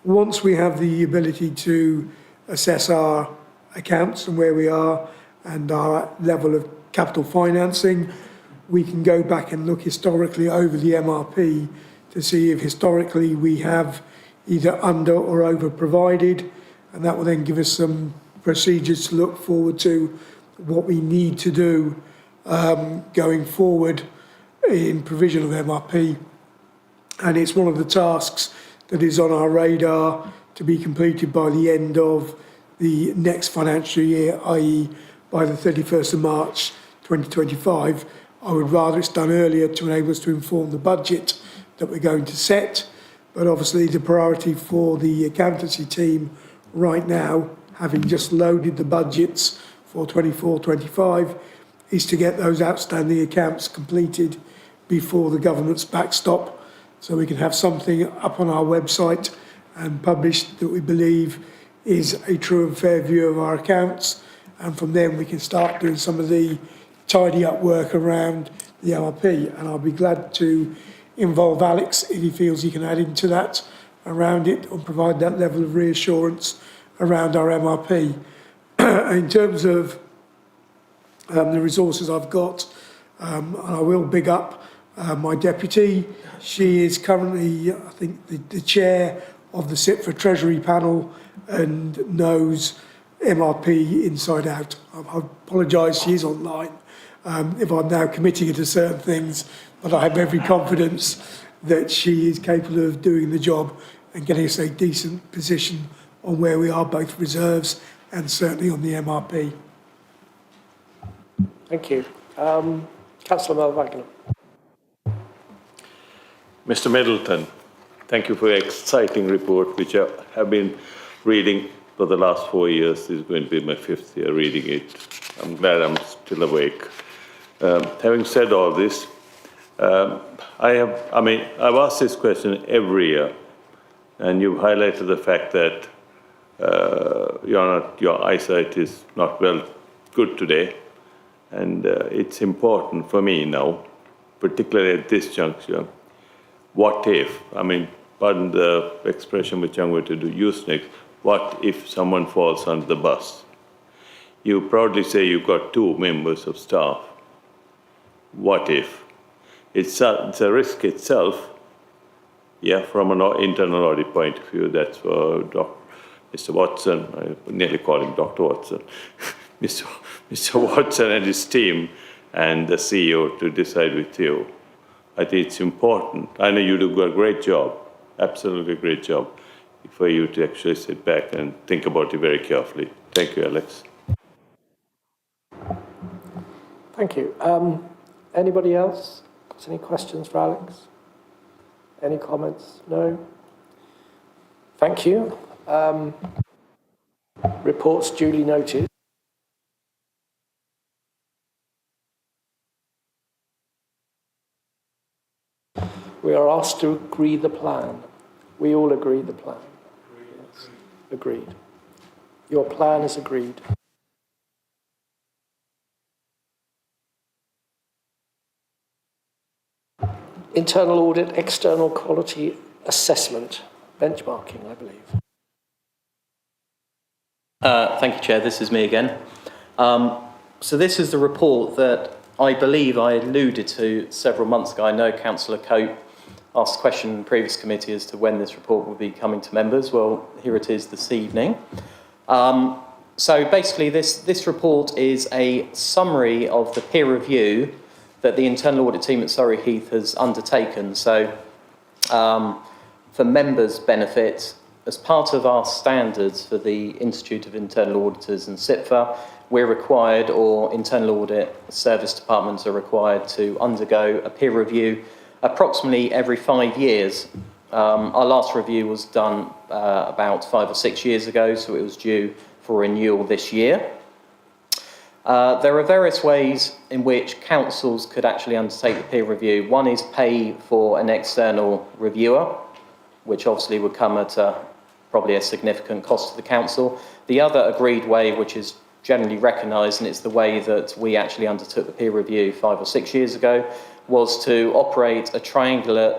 Once we have the ability to assess our accounts and where we are and our level of capital financing, we can go back and look historically over the MRP to see if historically we have either under or over provided, and that will then give us some procedures to look forward to what we need to do going forward in provision of MRP. And it's one of the tasks that is on our radar to be completed by the end of the next financial year, i.e. by the 31st of March 2025. I would rather it's done earlier to enable us to inform the budget that we're going to set, but obviously the priority for the accountancy team right now, having just loaded the budgets for 24-25, is to get those outstanding accounts completed before the government's backstop, so we can have something up on our website and published that we believe is a true and fair view of our accounts, and from then we can start doing some of the tidy up work around the MRP. And I'll be glad to involve Alex if he feels he can add into that around it and provide that level of reassurance around our MRP. In terms of the resources I've got, and I will big up my deputy. She is currently, I think, the chair of the SIPFA Treasury panel and knows MRP inside out. I apologise, she is online if I'm now committing her to certain things, but I have every confidence that she is capable of doing the job and getting us a decent position on where we are, both reserves and certainly on the MRP. Thank you. Councillor Wagner. Mr. Middleton, thank you for your exciting report, which I have been reading for the last 4 years. This is going to be my 5th year reading it. I'm glad I'm still awake. Having said all this, I've asked this question every year, and you've highlighted the fact that your eyesight is not good today, And it's important for me now, particularly at this juncture. What if, I mean, pardon the expression which I'm going to use next, what if someone falls under the bus? You proudly say you've got 2 members of staff. What if? It's a risk itself, yeah, from an internal audit point of view. That's for Mr. Watson, I nearly call him Dr. Watson, Mr. Watson and his team and the CEO to decide with you. I think it's important. I know you do a great job, absolutely great job, for you to actually sit back and think about it very carefully. Thank you, Alex. Thank you. Anybody else? Got any questions for Alex? Any comments? No? Thank you. Reports duly noted. We are asked to agree the plan. We all agree the plan. Yes. Agreed. Your plan is agreed. Internal audit, external quality assessment, benchmarking, I believe. Thank you, Chair. This is me again. So this is the report that I believe I alluded to several months ago. I know Councillor Cope asked a question in the previous committee as to when this report would be coming to members. Well, here it is this evening. So basically this report is a summary of the peer review that the internal audit team at Surrey Heath has undertaken. So for members' benefit, as part of our standards for the Institute of Internal Auditors and SIPFA, we're required, or internal audit service departments are required to undergo a peer review approximately every 5 years. Our last review was done about 5 or 6 years ago, so it was due for renewal this year. There are various ways in which councils could actually undertake the peer review. One is pay for an external reviewer, which obviously would come at probably a significant cost to the council. The other agreed way, which is generally recognised, and it's the way that we actually undertook the peer review 5 or 6 years ago, was to operate a triangulate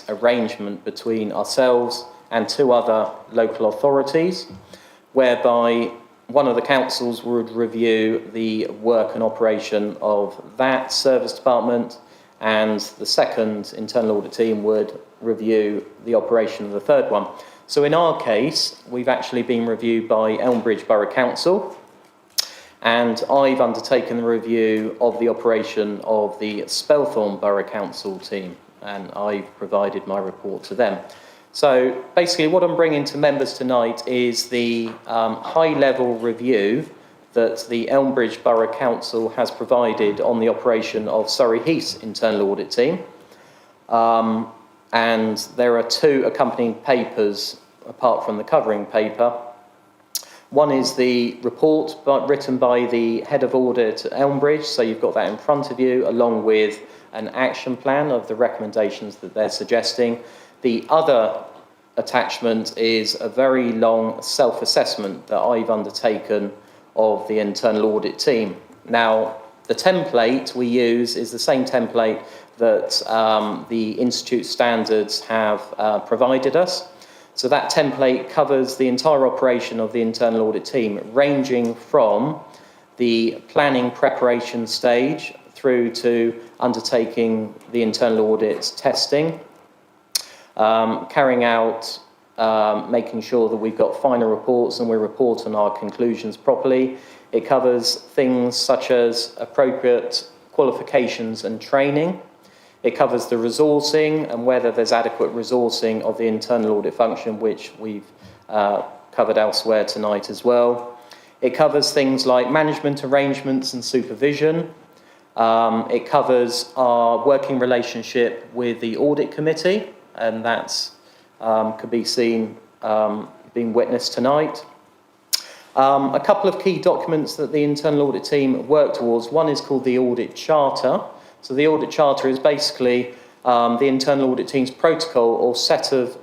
arrangement between ourselves and 2 other local authorities, whereby one of the councils would review the work and operation of that service department, and the second internal audit team would review the operation of the third one. So in our case, we've actually been reviewed by Elmbridge Borough Council, and I've undertaken the review of the operation of the Spelthorne Borough Council team, and I've provided my report to them. So basically what I'm bringing to members tonight is the high-level review that the Elmbridge Borough Council has provided on the operation of Surrey Heath's internal audit team. And there are 2 accompanying papers apart from the covering paper. One is the report written by the head of audit at Elmbridge, so you've got that in front of you, along with an action plan of the recommendations that they're suggesting. The other attachment is a very long self-assessment that I've undertaken of the internal audit team. Now, the template we use is the same template that the Institute standards have provided us. So that template covers the entire operation of the internal audit team, ranging from the planning preparation stage through to undertaking the internal audit testing, carrying out, making sure that we've got final reports and we report on our conclusions properly. It covers things such as appropriate qualifications and training. It covers the resourcing and whether there's adequate resourcing of the internal audit function, which we've covered elsewhere tonight as well. It covers things like management arrangements and supervision. It covers our working relationship with the audit committee, and that's could be seen being witnessed tonight. A couple of key documents that the internal audit team worked towards. One is called the Audit Charter. So the Audit Charter is basically the internal audit team's protocol or set of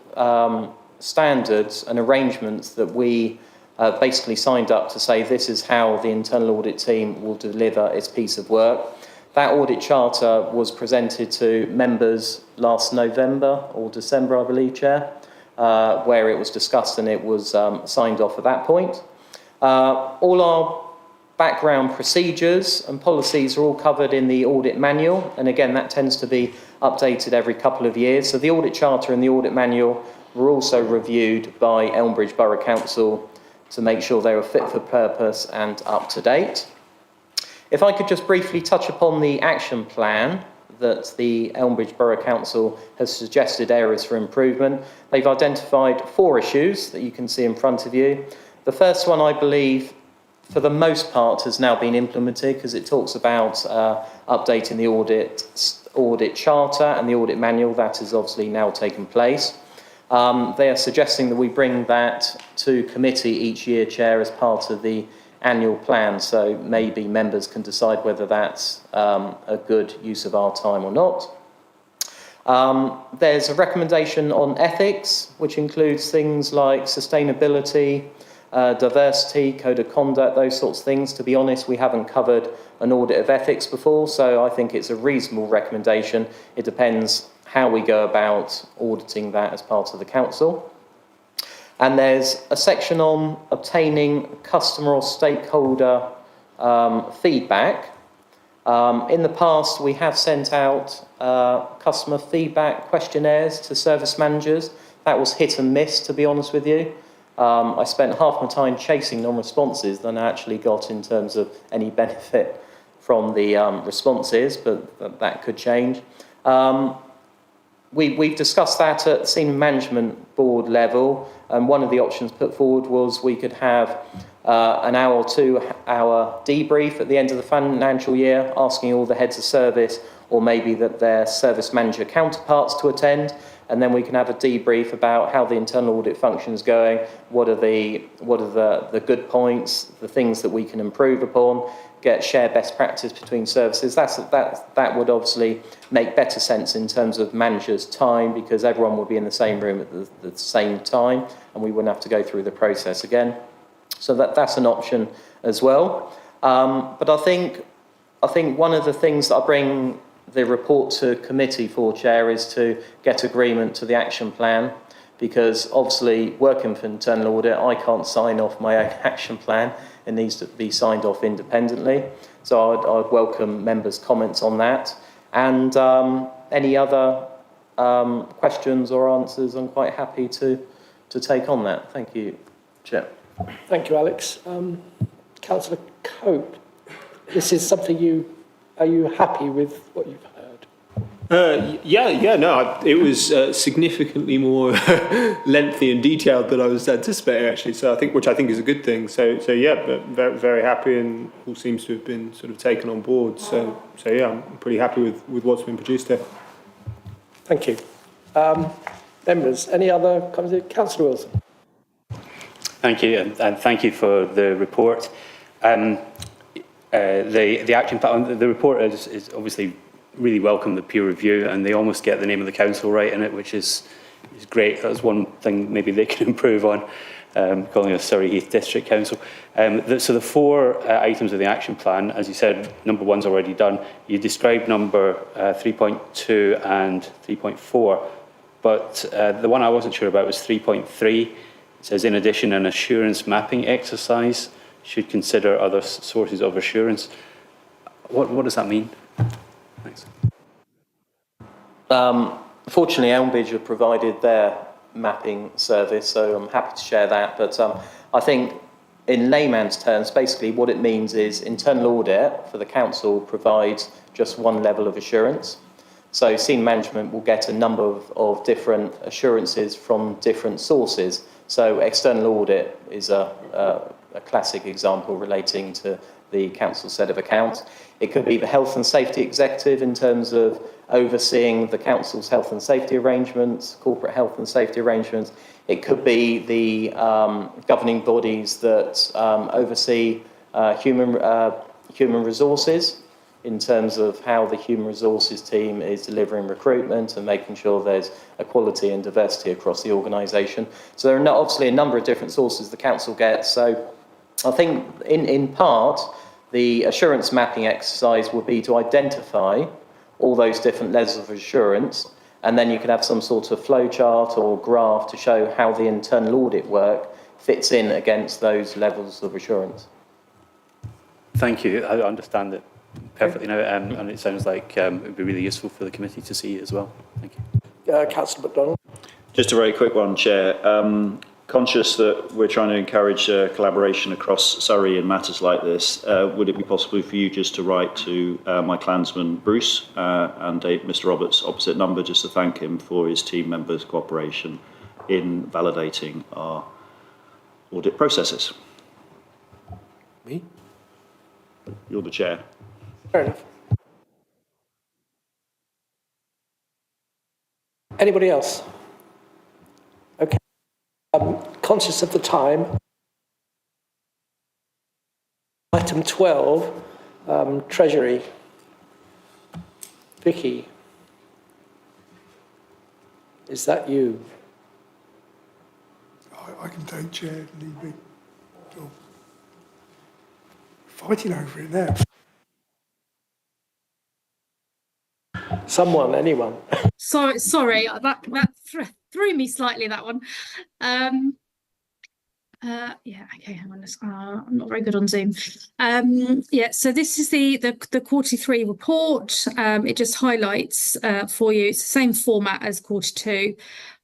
standards and arrangements that we basically signed up to say this is how the internal audit team will deliver its piece of work. That audit charter was presented to members last November or December, I believe, Chair, where it was discussed and it was signed off at that point. All our background procedures and policies are all covered in the audit manual, and again that tends to be updated every couple of years. So the audit charter and the audit manual were also reviewed by Elmbridge Borough Council to make sure they were fit for purpose and up to date. If I could just briefly touch upon the action plan that the Elmbridge Borough Council has suggested areas for improvement. They've identified 4 issues that you can see in front of you. The first one, I believe, for the most part, has now been implemented because it talks about updating the audit charter and the audit manual. That has obviously now taken place. They are suggesting that we bring that to committee each year, Chair, as part of the annual plan, so maybe members can decide whether that's a good use of our time or not. There's a recommendation on ethics, which includes things like sustainability, diversity, code of conduct, those sorts of things. To be honest, we haven't covered an audit of ethics before, so I think it's a reasonable recommendation. It depends how we go about auditing that as part of the council. And there's a section on obtaining customer or stakeholder feedback. In the past, we have sent out customer feedback questionnaires to service managers. That was hit and miss, to be honest with you. I spent half my time chasing non-responses than I actually got in terms of any benefit from the responses, but that could change. We've discussed that at senior management board level, and one of the options put forward was we could have an hour or 2 hour debrief at the end of the financial year, asking all the heads of service or maybe that their service manager counterparts to attend, and then we can have a debrief about how the internal audit function is going, what are the good points, the things that we can improve upon, share best practice between services. That would obviously make better sense in terms of managers' time, because everyone would be in the same room at the same time and we wouldn't have to go through the process again. So that's an option as well. But I think one of the things that I bring the report to committee for, Chair, is to get agreement to the action plan, because obviously working for internal audit, I can't sign off my own action plan. It needs to be signed off independently. So I'd welcome members' comments on that. And any other questions or answers, I'm quite happy to take on that. Thank you, Chair. Thank you, Alex. Councillor Cope, this is something are you happy with what you've heard? It was significantly more lengthy and detailed than I was anticipating, actually. So which I think is a good thing. So yeah, but very happy, and all seems to have been sort of taken on board. So yeah, I'm pretty happy with what's been produced here. Thank you. Members, any other comments? Councillor Wilson. Thank you, and thank you for the report. The action plan, the report is obviously really welcome, the peer review, and they almost get the name of the council right in it, which is great. That's one thing maybe they can improve on, calling it Surrey Heath District Council. So the 4 items of the action plan, as you said, number 1's already done. You described number 3.2 and 3.4, but the one I wasn't sure about was 3.3. It says, in addition, an assurance mapping exercise should consider other sources of assurance. What does that mean? Thanks. Fortunately, Elmbridge have provided their mapping service, so I'm happy to share that. But I think in layman's terms, basically what it means is internal audit for the council provides just one level of assurance. So senior management will get a number of different assurances from different sources. So external audit is a classic example relating to the council set of accounts. It could be the health and safety executive in terms of overseeing the council's health and safety arrangements, corporate health and safety arrangements. It could be the governing bodies that oversee human resources. in terms of how the human resources team is delivering recruitment and making sure there's equality and diversity across the organisation. So there are obviously a number of different sources the council gets. So I think in part, the assurance mapping exercise would be to identify all those different levels of assurance, and then you could have some sort of flow chart or graph to show how the internal audit work fits in against those levels of assurance. Thank you. I understand it perfectly now, and it sounds like it would be really useful for the committee to see it as well. Thank you. Councillor MacDonald. Just a very quick one, Chair. Conscious that we're trying to encourage collaboration across Surrey in matters like this, would it be possible for you just to write to my clansman Bruce and Mr Roberts opposite number, just to thank him for his team members' cooperation in validating our audit processes? Me? You're the chair. Fair enough. Anybody else? Okay. Conscious of the time. Item 12, Treasury. Vicky, is that you? I can take chair if need be. So, fighting over it now. Someone, anyone? Sorry, that threw me slightly, that one. Yeah, okay, hang on. I'm not very good on Zoom. Yeah, so this is the quarter 3 report. It just highlights for you, it's the same format as quarter 2,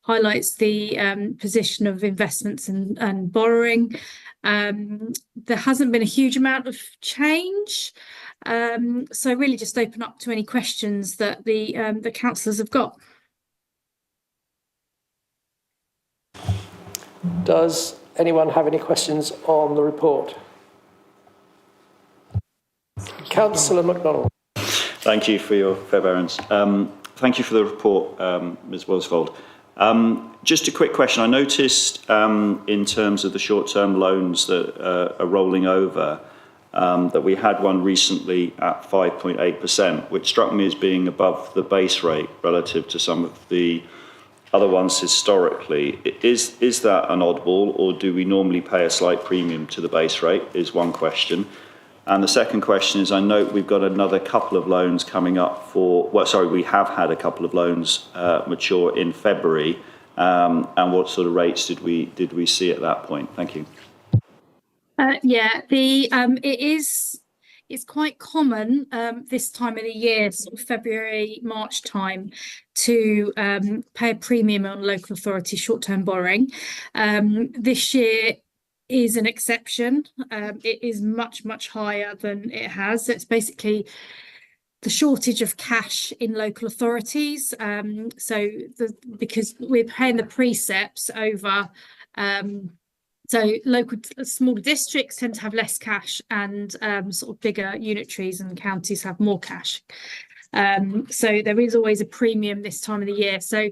highlights the position of investments and borrowing. There hasn't been a huge amount of change. So really just open up to any questions that the councillors have got. Does anyone have any questions on the report? Councillor MacDonald. Thank you for your forbearance. Thank you for the report, Ms Worsfold. Just a quick question. I noticed in terms of the short-term loans that are rolling over, that we had one recently at 5.8%, which struck me as being above the base rate relative to some of the other ones historically. Is that an oddball, or do we normally pay a slight premium to the base rate, is one question. And the second question is, I note we've got another couple of loans coming up for, well, sorry, we have had a couple of loans mature in February, and what sort of rates did we see at that point? Thank you. Yeah, it's quite common this time of the year, sort of February, March time, to pay a premium on local authority short-term borrowing. This year is an exception. It is much, much higher than it has. It's basically the shortage of cash in local authorities. Because we're paying the precepts over, so local smaller districts tend to have less cash, and sort of bigger unitaries and counties have more cash. So there is always a premium this time of the year. So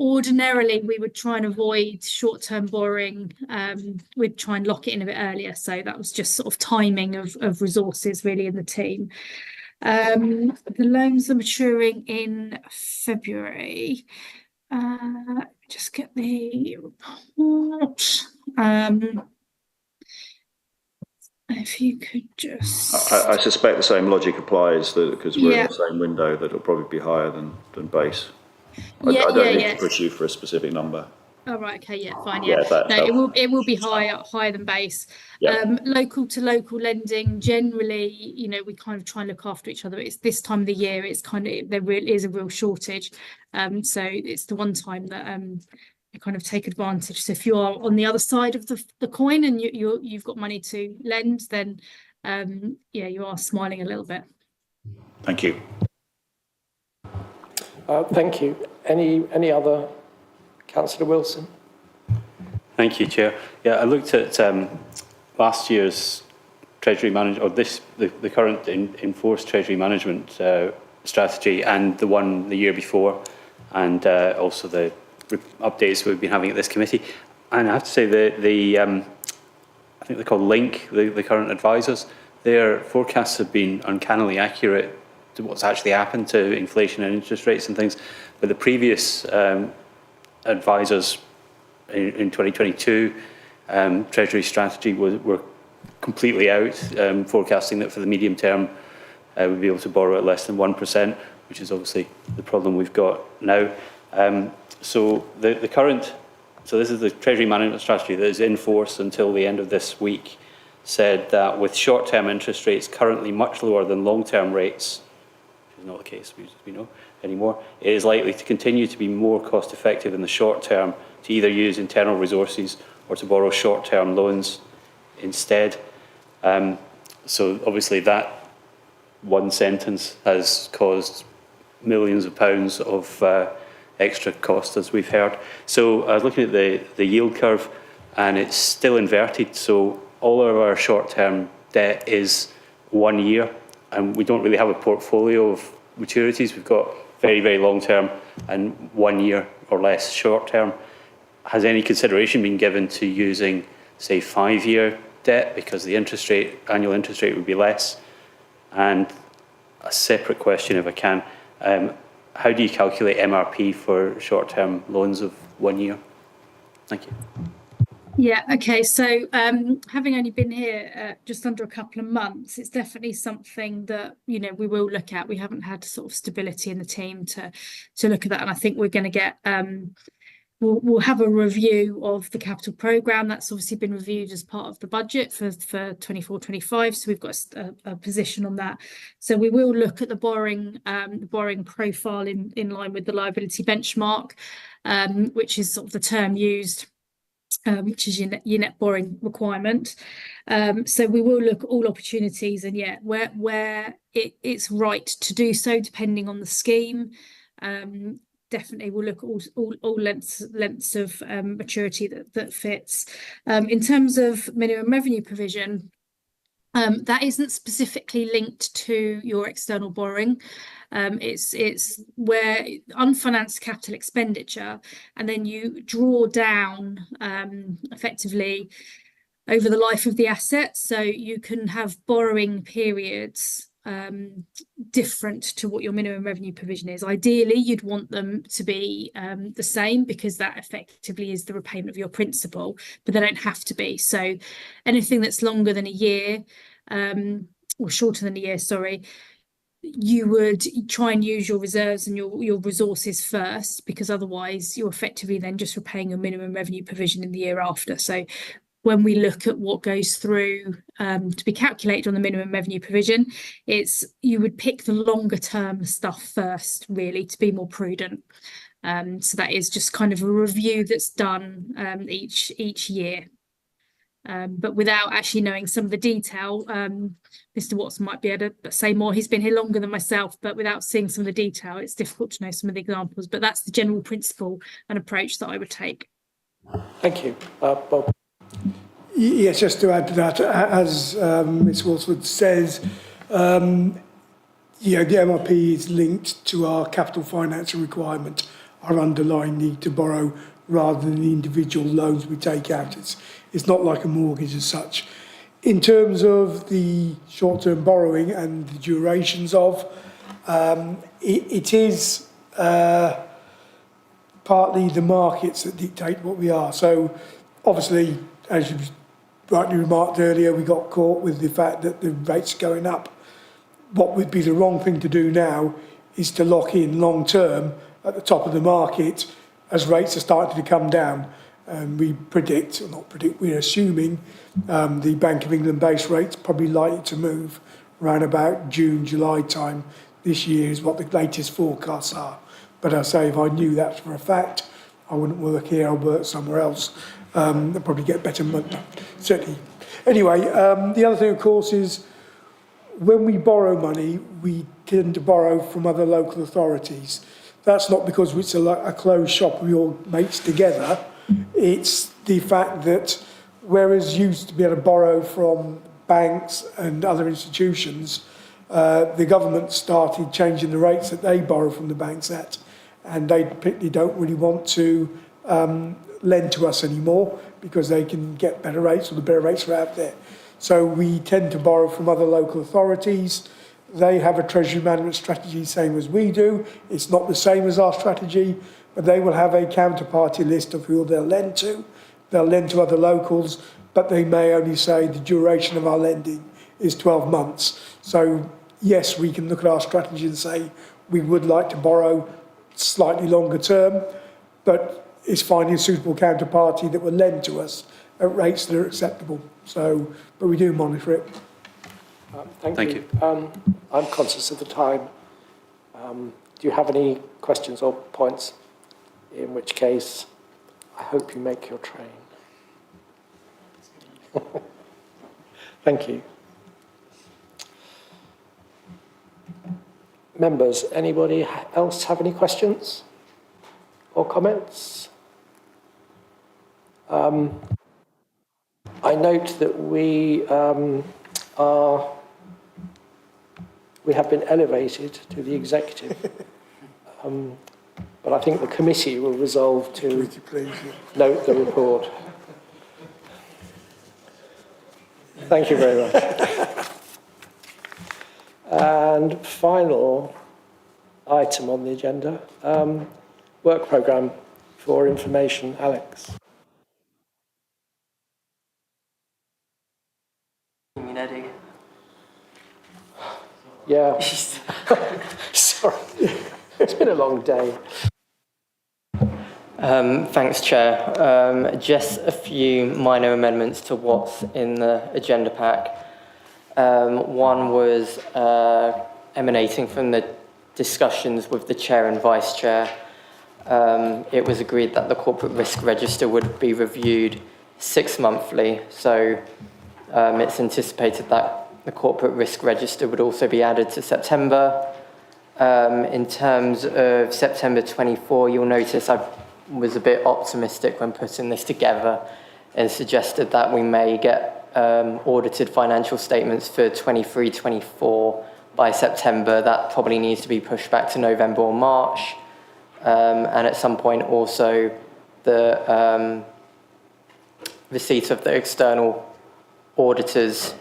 ordinarily we would try and avoid short-term borrowing. We'd try and lock it in a bit earlier. So that was just sort of timing of resources really in the team. The loans are maturing in February. Just get the report. If you could just... I suspect the same logic applies, that because we're in the same window, that it'll probably be higher than base. I don't need to push you for a specific number. Oh, right, okay, yeah, fine, yeah. No, it will be higher than base. Yeah. Local to local lending, generally, you know, we kind of try and look after each other. It's this time of the year, it's kind of, there really is a real shortage. So it's the one time that you kind of take advantage. So if you are on the other side of the coin and you've got money to lend, then yeah, you are smiling a little bit. Thank you. Thank you. Any other? Councillor Wilson. Thank you, Chair. Yeah, I looked at last year's Treasury Management, or the current enforced Treasury Management strategy, and the one the year before, and also the updates we've been having at this committee. And I have to say I think they're called Link, the current advisors. their forecasts have been uncannily accurate to what's actually happened to inflation and interest rates and things. But the previous advisors in 2022, Treasury strategy were completely out, forecasting that for the medium term we'd be able to borrow at less than 1%, which is obviously the problem we've got now. So this is the Treasury management strategy that is in force until the end of this week, said that with short-term interest rates currently much lower than long-term rates, which is not the case, we know anymore, it is likely to continue to be more cost-effective in the short term to either use internal resources or to borrow short-term loans instead. So obviously that one sentence has caused millions of pounds of extra cost, as we've heard. So I was looking at the yield curve, and it's still inverted. So all of our short-term debt is 1 year, and we don't really have a portfolio of maturities. We've got very, very long-term and 1 year or less short-term. Has any consideration been given to using, say, 5-year debt, because the annual interest rate would be less? And a separate question, if I can, how do you calculate MRP for short-term loans of 1 year? Thank you. Yeah, okay, so having only been here just under a couple of months, it's definitely something that, you know, we will look at. We haven't had sort of stability in the team to look at that, and I think we're going to get we'll have a review of the capital programme. That's obviously been reviewed as part of the budget for 24-25, so we've got a position on that. So we will look at the borrowing profile in line with the liability benchmark, which is sort of the term used, which is your net borrowing requirement. So we will look at all opportunities, and yeah, where it's right to do so, depending on the scheme. Definitely we'll look at all lengths of maturity that fits. In terms of minimum revenue provision, that isn't specifically linked to your external borrowing. It's where unfinanced capital expenditure, and then you draw down effectively over the life of the asset. So you can have borrowing periods different to what your minimum revenue provision is. Ideally, you'd want them to be the same, because that effectively is the repayment of your principal, but they don't have to be. So anything that's longer than a year, or shorter than a year, sorry, you would try and use your reserves and your resources first, because otherwise you're effectively then just repaying your minimum revenue provision in the year after. So when we look at what goes through to be calculated on the minimum revenue provision, you would pick the longer term stuff first, really, to be more prudent. So that is just kind of a review that's done each year. But without actually knowing some of the detail, Mr. Watson might be able to say more. He's been here longer than myself, but without seeing some of the detail, it's difficult to know some of the examples. But that's the general principle and approach that I would take. Thank you. Bob. Yes, just to add to that, as Ms. Walswood says, the MRP is linked to our capital financing requirement, our underlying need to borrow, rather than the individual loans we take out. It's not like a mortgage as such. In terms of the short-term borrowing and the durations of, it is partly the markets that dictate what we are. So obviously, as you rightly remarked earlier, we got caught with the fact that the rates are going up. What would be the wrong thing to do now is to lock in long-term at the top of the market as rates are starting to come down. And we we're assuming the Bank of England base rate's probably likely to move around about June, July time this year is what the latest forecasts are. But I say, if I knew that for a fact, I wouldn't work here, I'd work somewhere else. They'll probably get better money, certainly. Anyway, the other thing, of course, is when we borrow money, we tend to borrow from other local authorities. That's not because it's a closed shop, we all mates together. It's the fact that whereas you used to be able to borrow from banks and other institutions, the government started changing the rates that they borrow from the banks at, and they particularly don't really want to lend to us anymore because they can get better rates, or the better rates are out there. So we tend to borrow from other local authorities. They have a treasury management strategy, same as we do. It's not the same as our strategy, but they will have a counterparty list of who they'll lend to. They'll lend to other locals, but they may only say the duration of our lending is 12 months. So yes, we can look at our strategy and say we would like to borrow slightly longer term, but it's finding a suitable counterparty that will lend to us at rates that are acceptable. So, but we do monitor it. Thank you. I'm conscious of the time. Do you have any questions or points? In which case, I hope you make your train. Thank you. Members, anybody else have any questions or comments? I note that we have been elevated to the executive, but I think the committee will resolve to note the report. Thank you very much. And final item on the agenda, work programme for information. Alex. Yeah. Sorry. It's been a long day. Thanks, Chair. Just a few minor amendments to what's in the agenda pack. One was emanating from the discussions with the Chair and Vice Chair. It was agreed that the corporate risk register would be reviewed 6 monthly, so it's anticipated that the corporate risk register would also be added to September. In terms of September 24, you'll notice I was a bit optimistic when putting this together and suggested that we may get audited financial statements for 23-24 by September. That probably needs to be pushed back to November or March. And at some point also the receipt of the external auditors'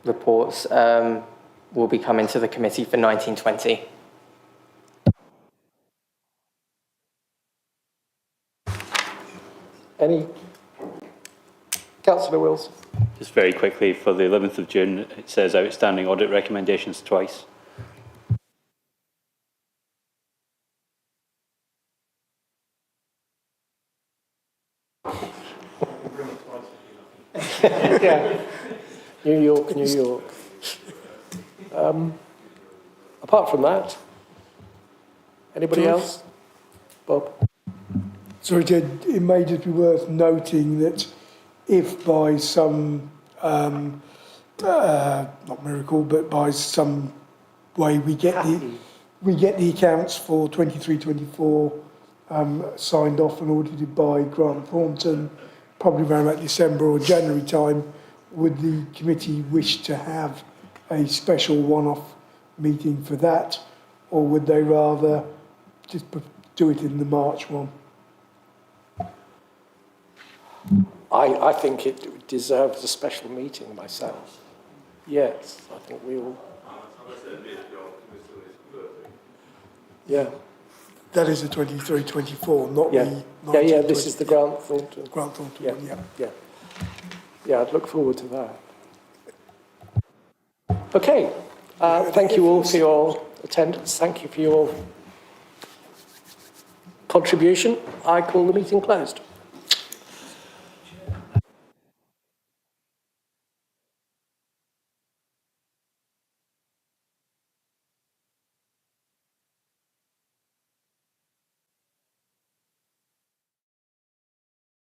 reports will be coming to the committee for 1920. Any? Councillor Wills. Just very quickly, for the 11th of June, it says outstanding audit recommendations twice. Yeah. New York, New York. Apart from that, anybody else? Bob? Sorry, Ted, it may just be worth noting that if by some, not miracle, but by some way we get the accounts for 23-24 signed off and audited by Grant Thornton, probably around about December or January time, would the committee wish to have a special one-off meeting for that, or would they rather just do it in the March one? I think it deserves a special meeting myself. Yes, I think we all. Yeah. That is the 23-24, not the 19-20. Yeah, this is the Grant Thornton. Grant Thornton one, yeah. Yeah, I'd look forward to that. Okay, thank you all for your attendance. Thank you for your contribution. I call the meeting closed.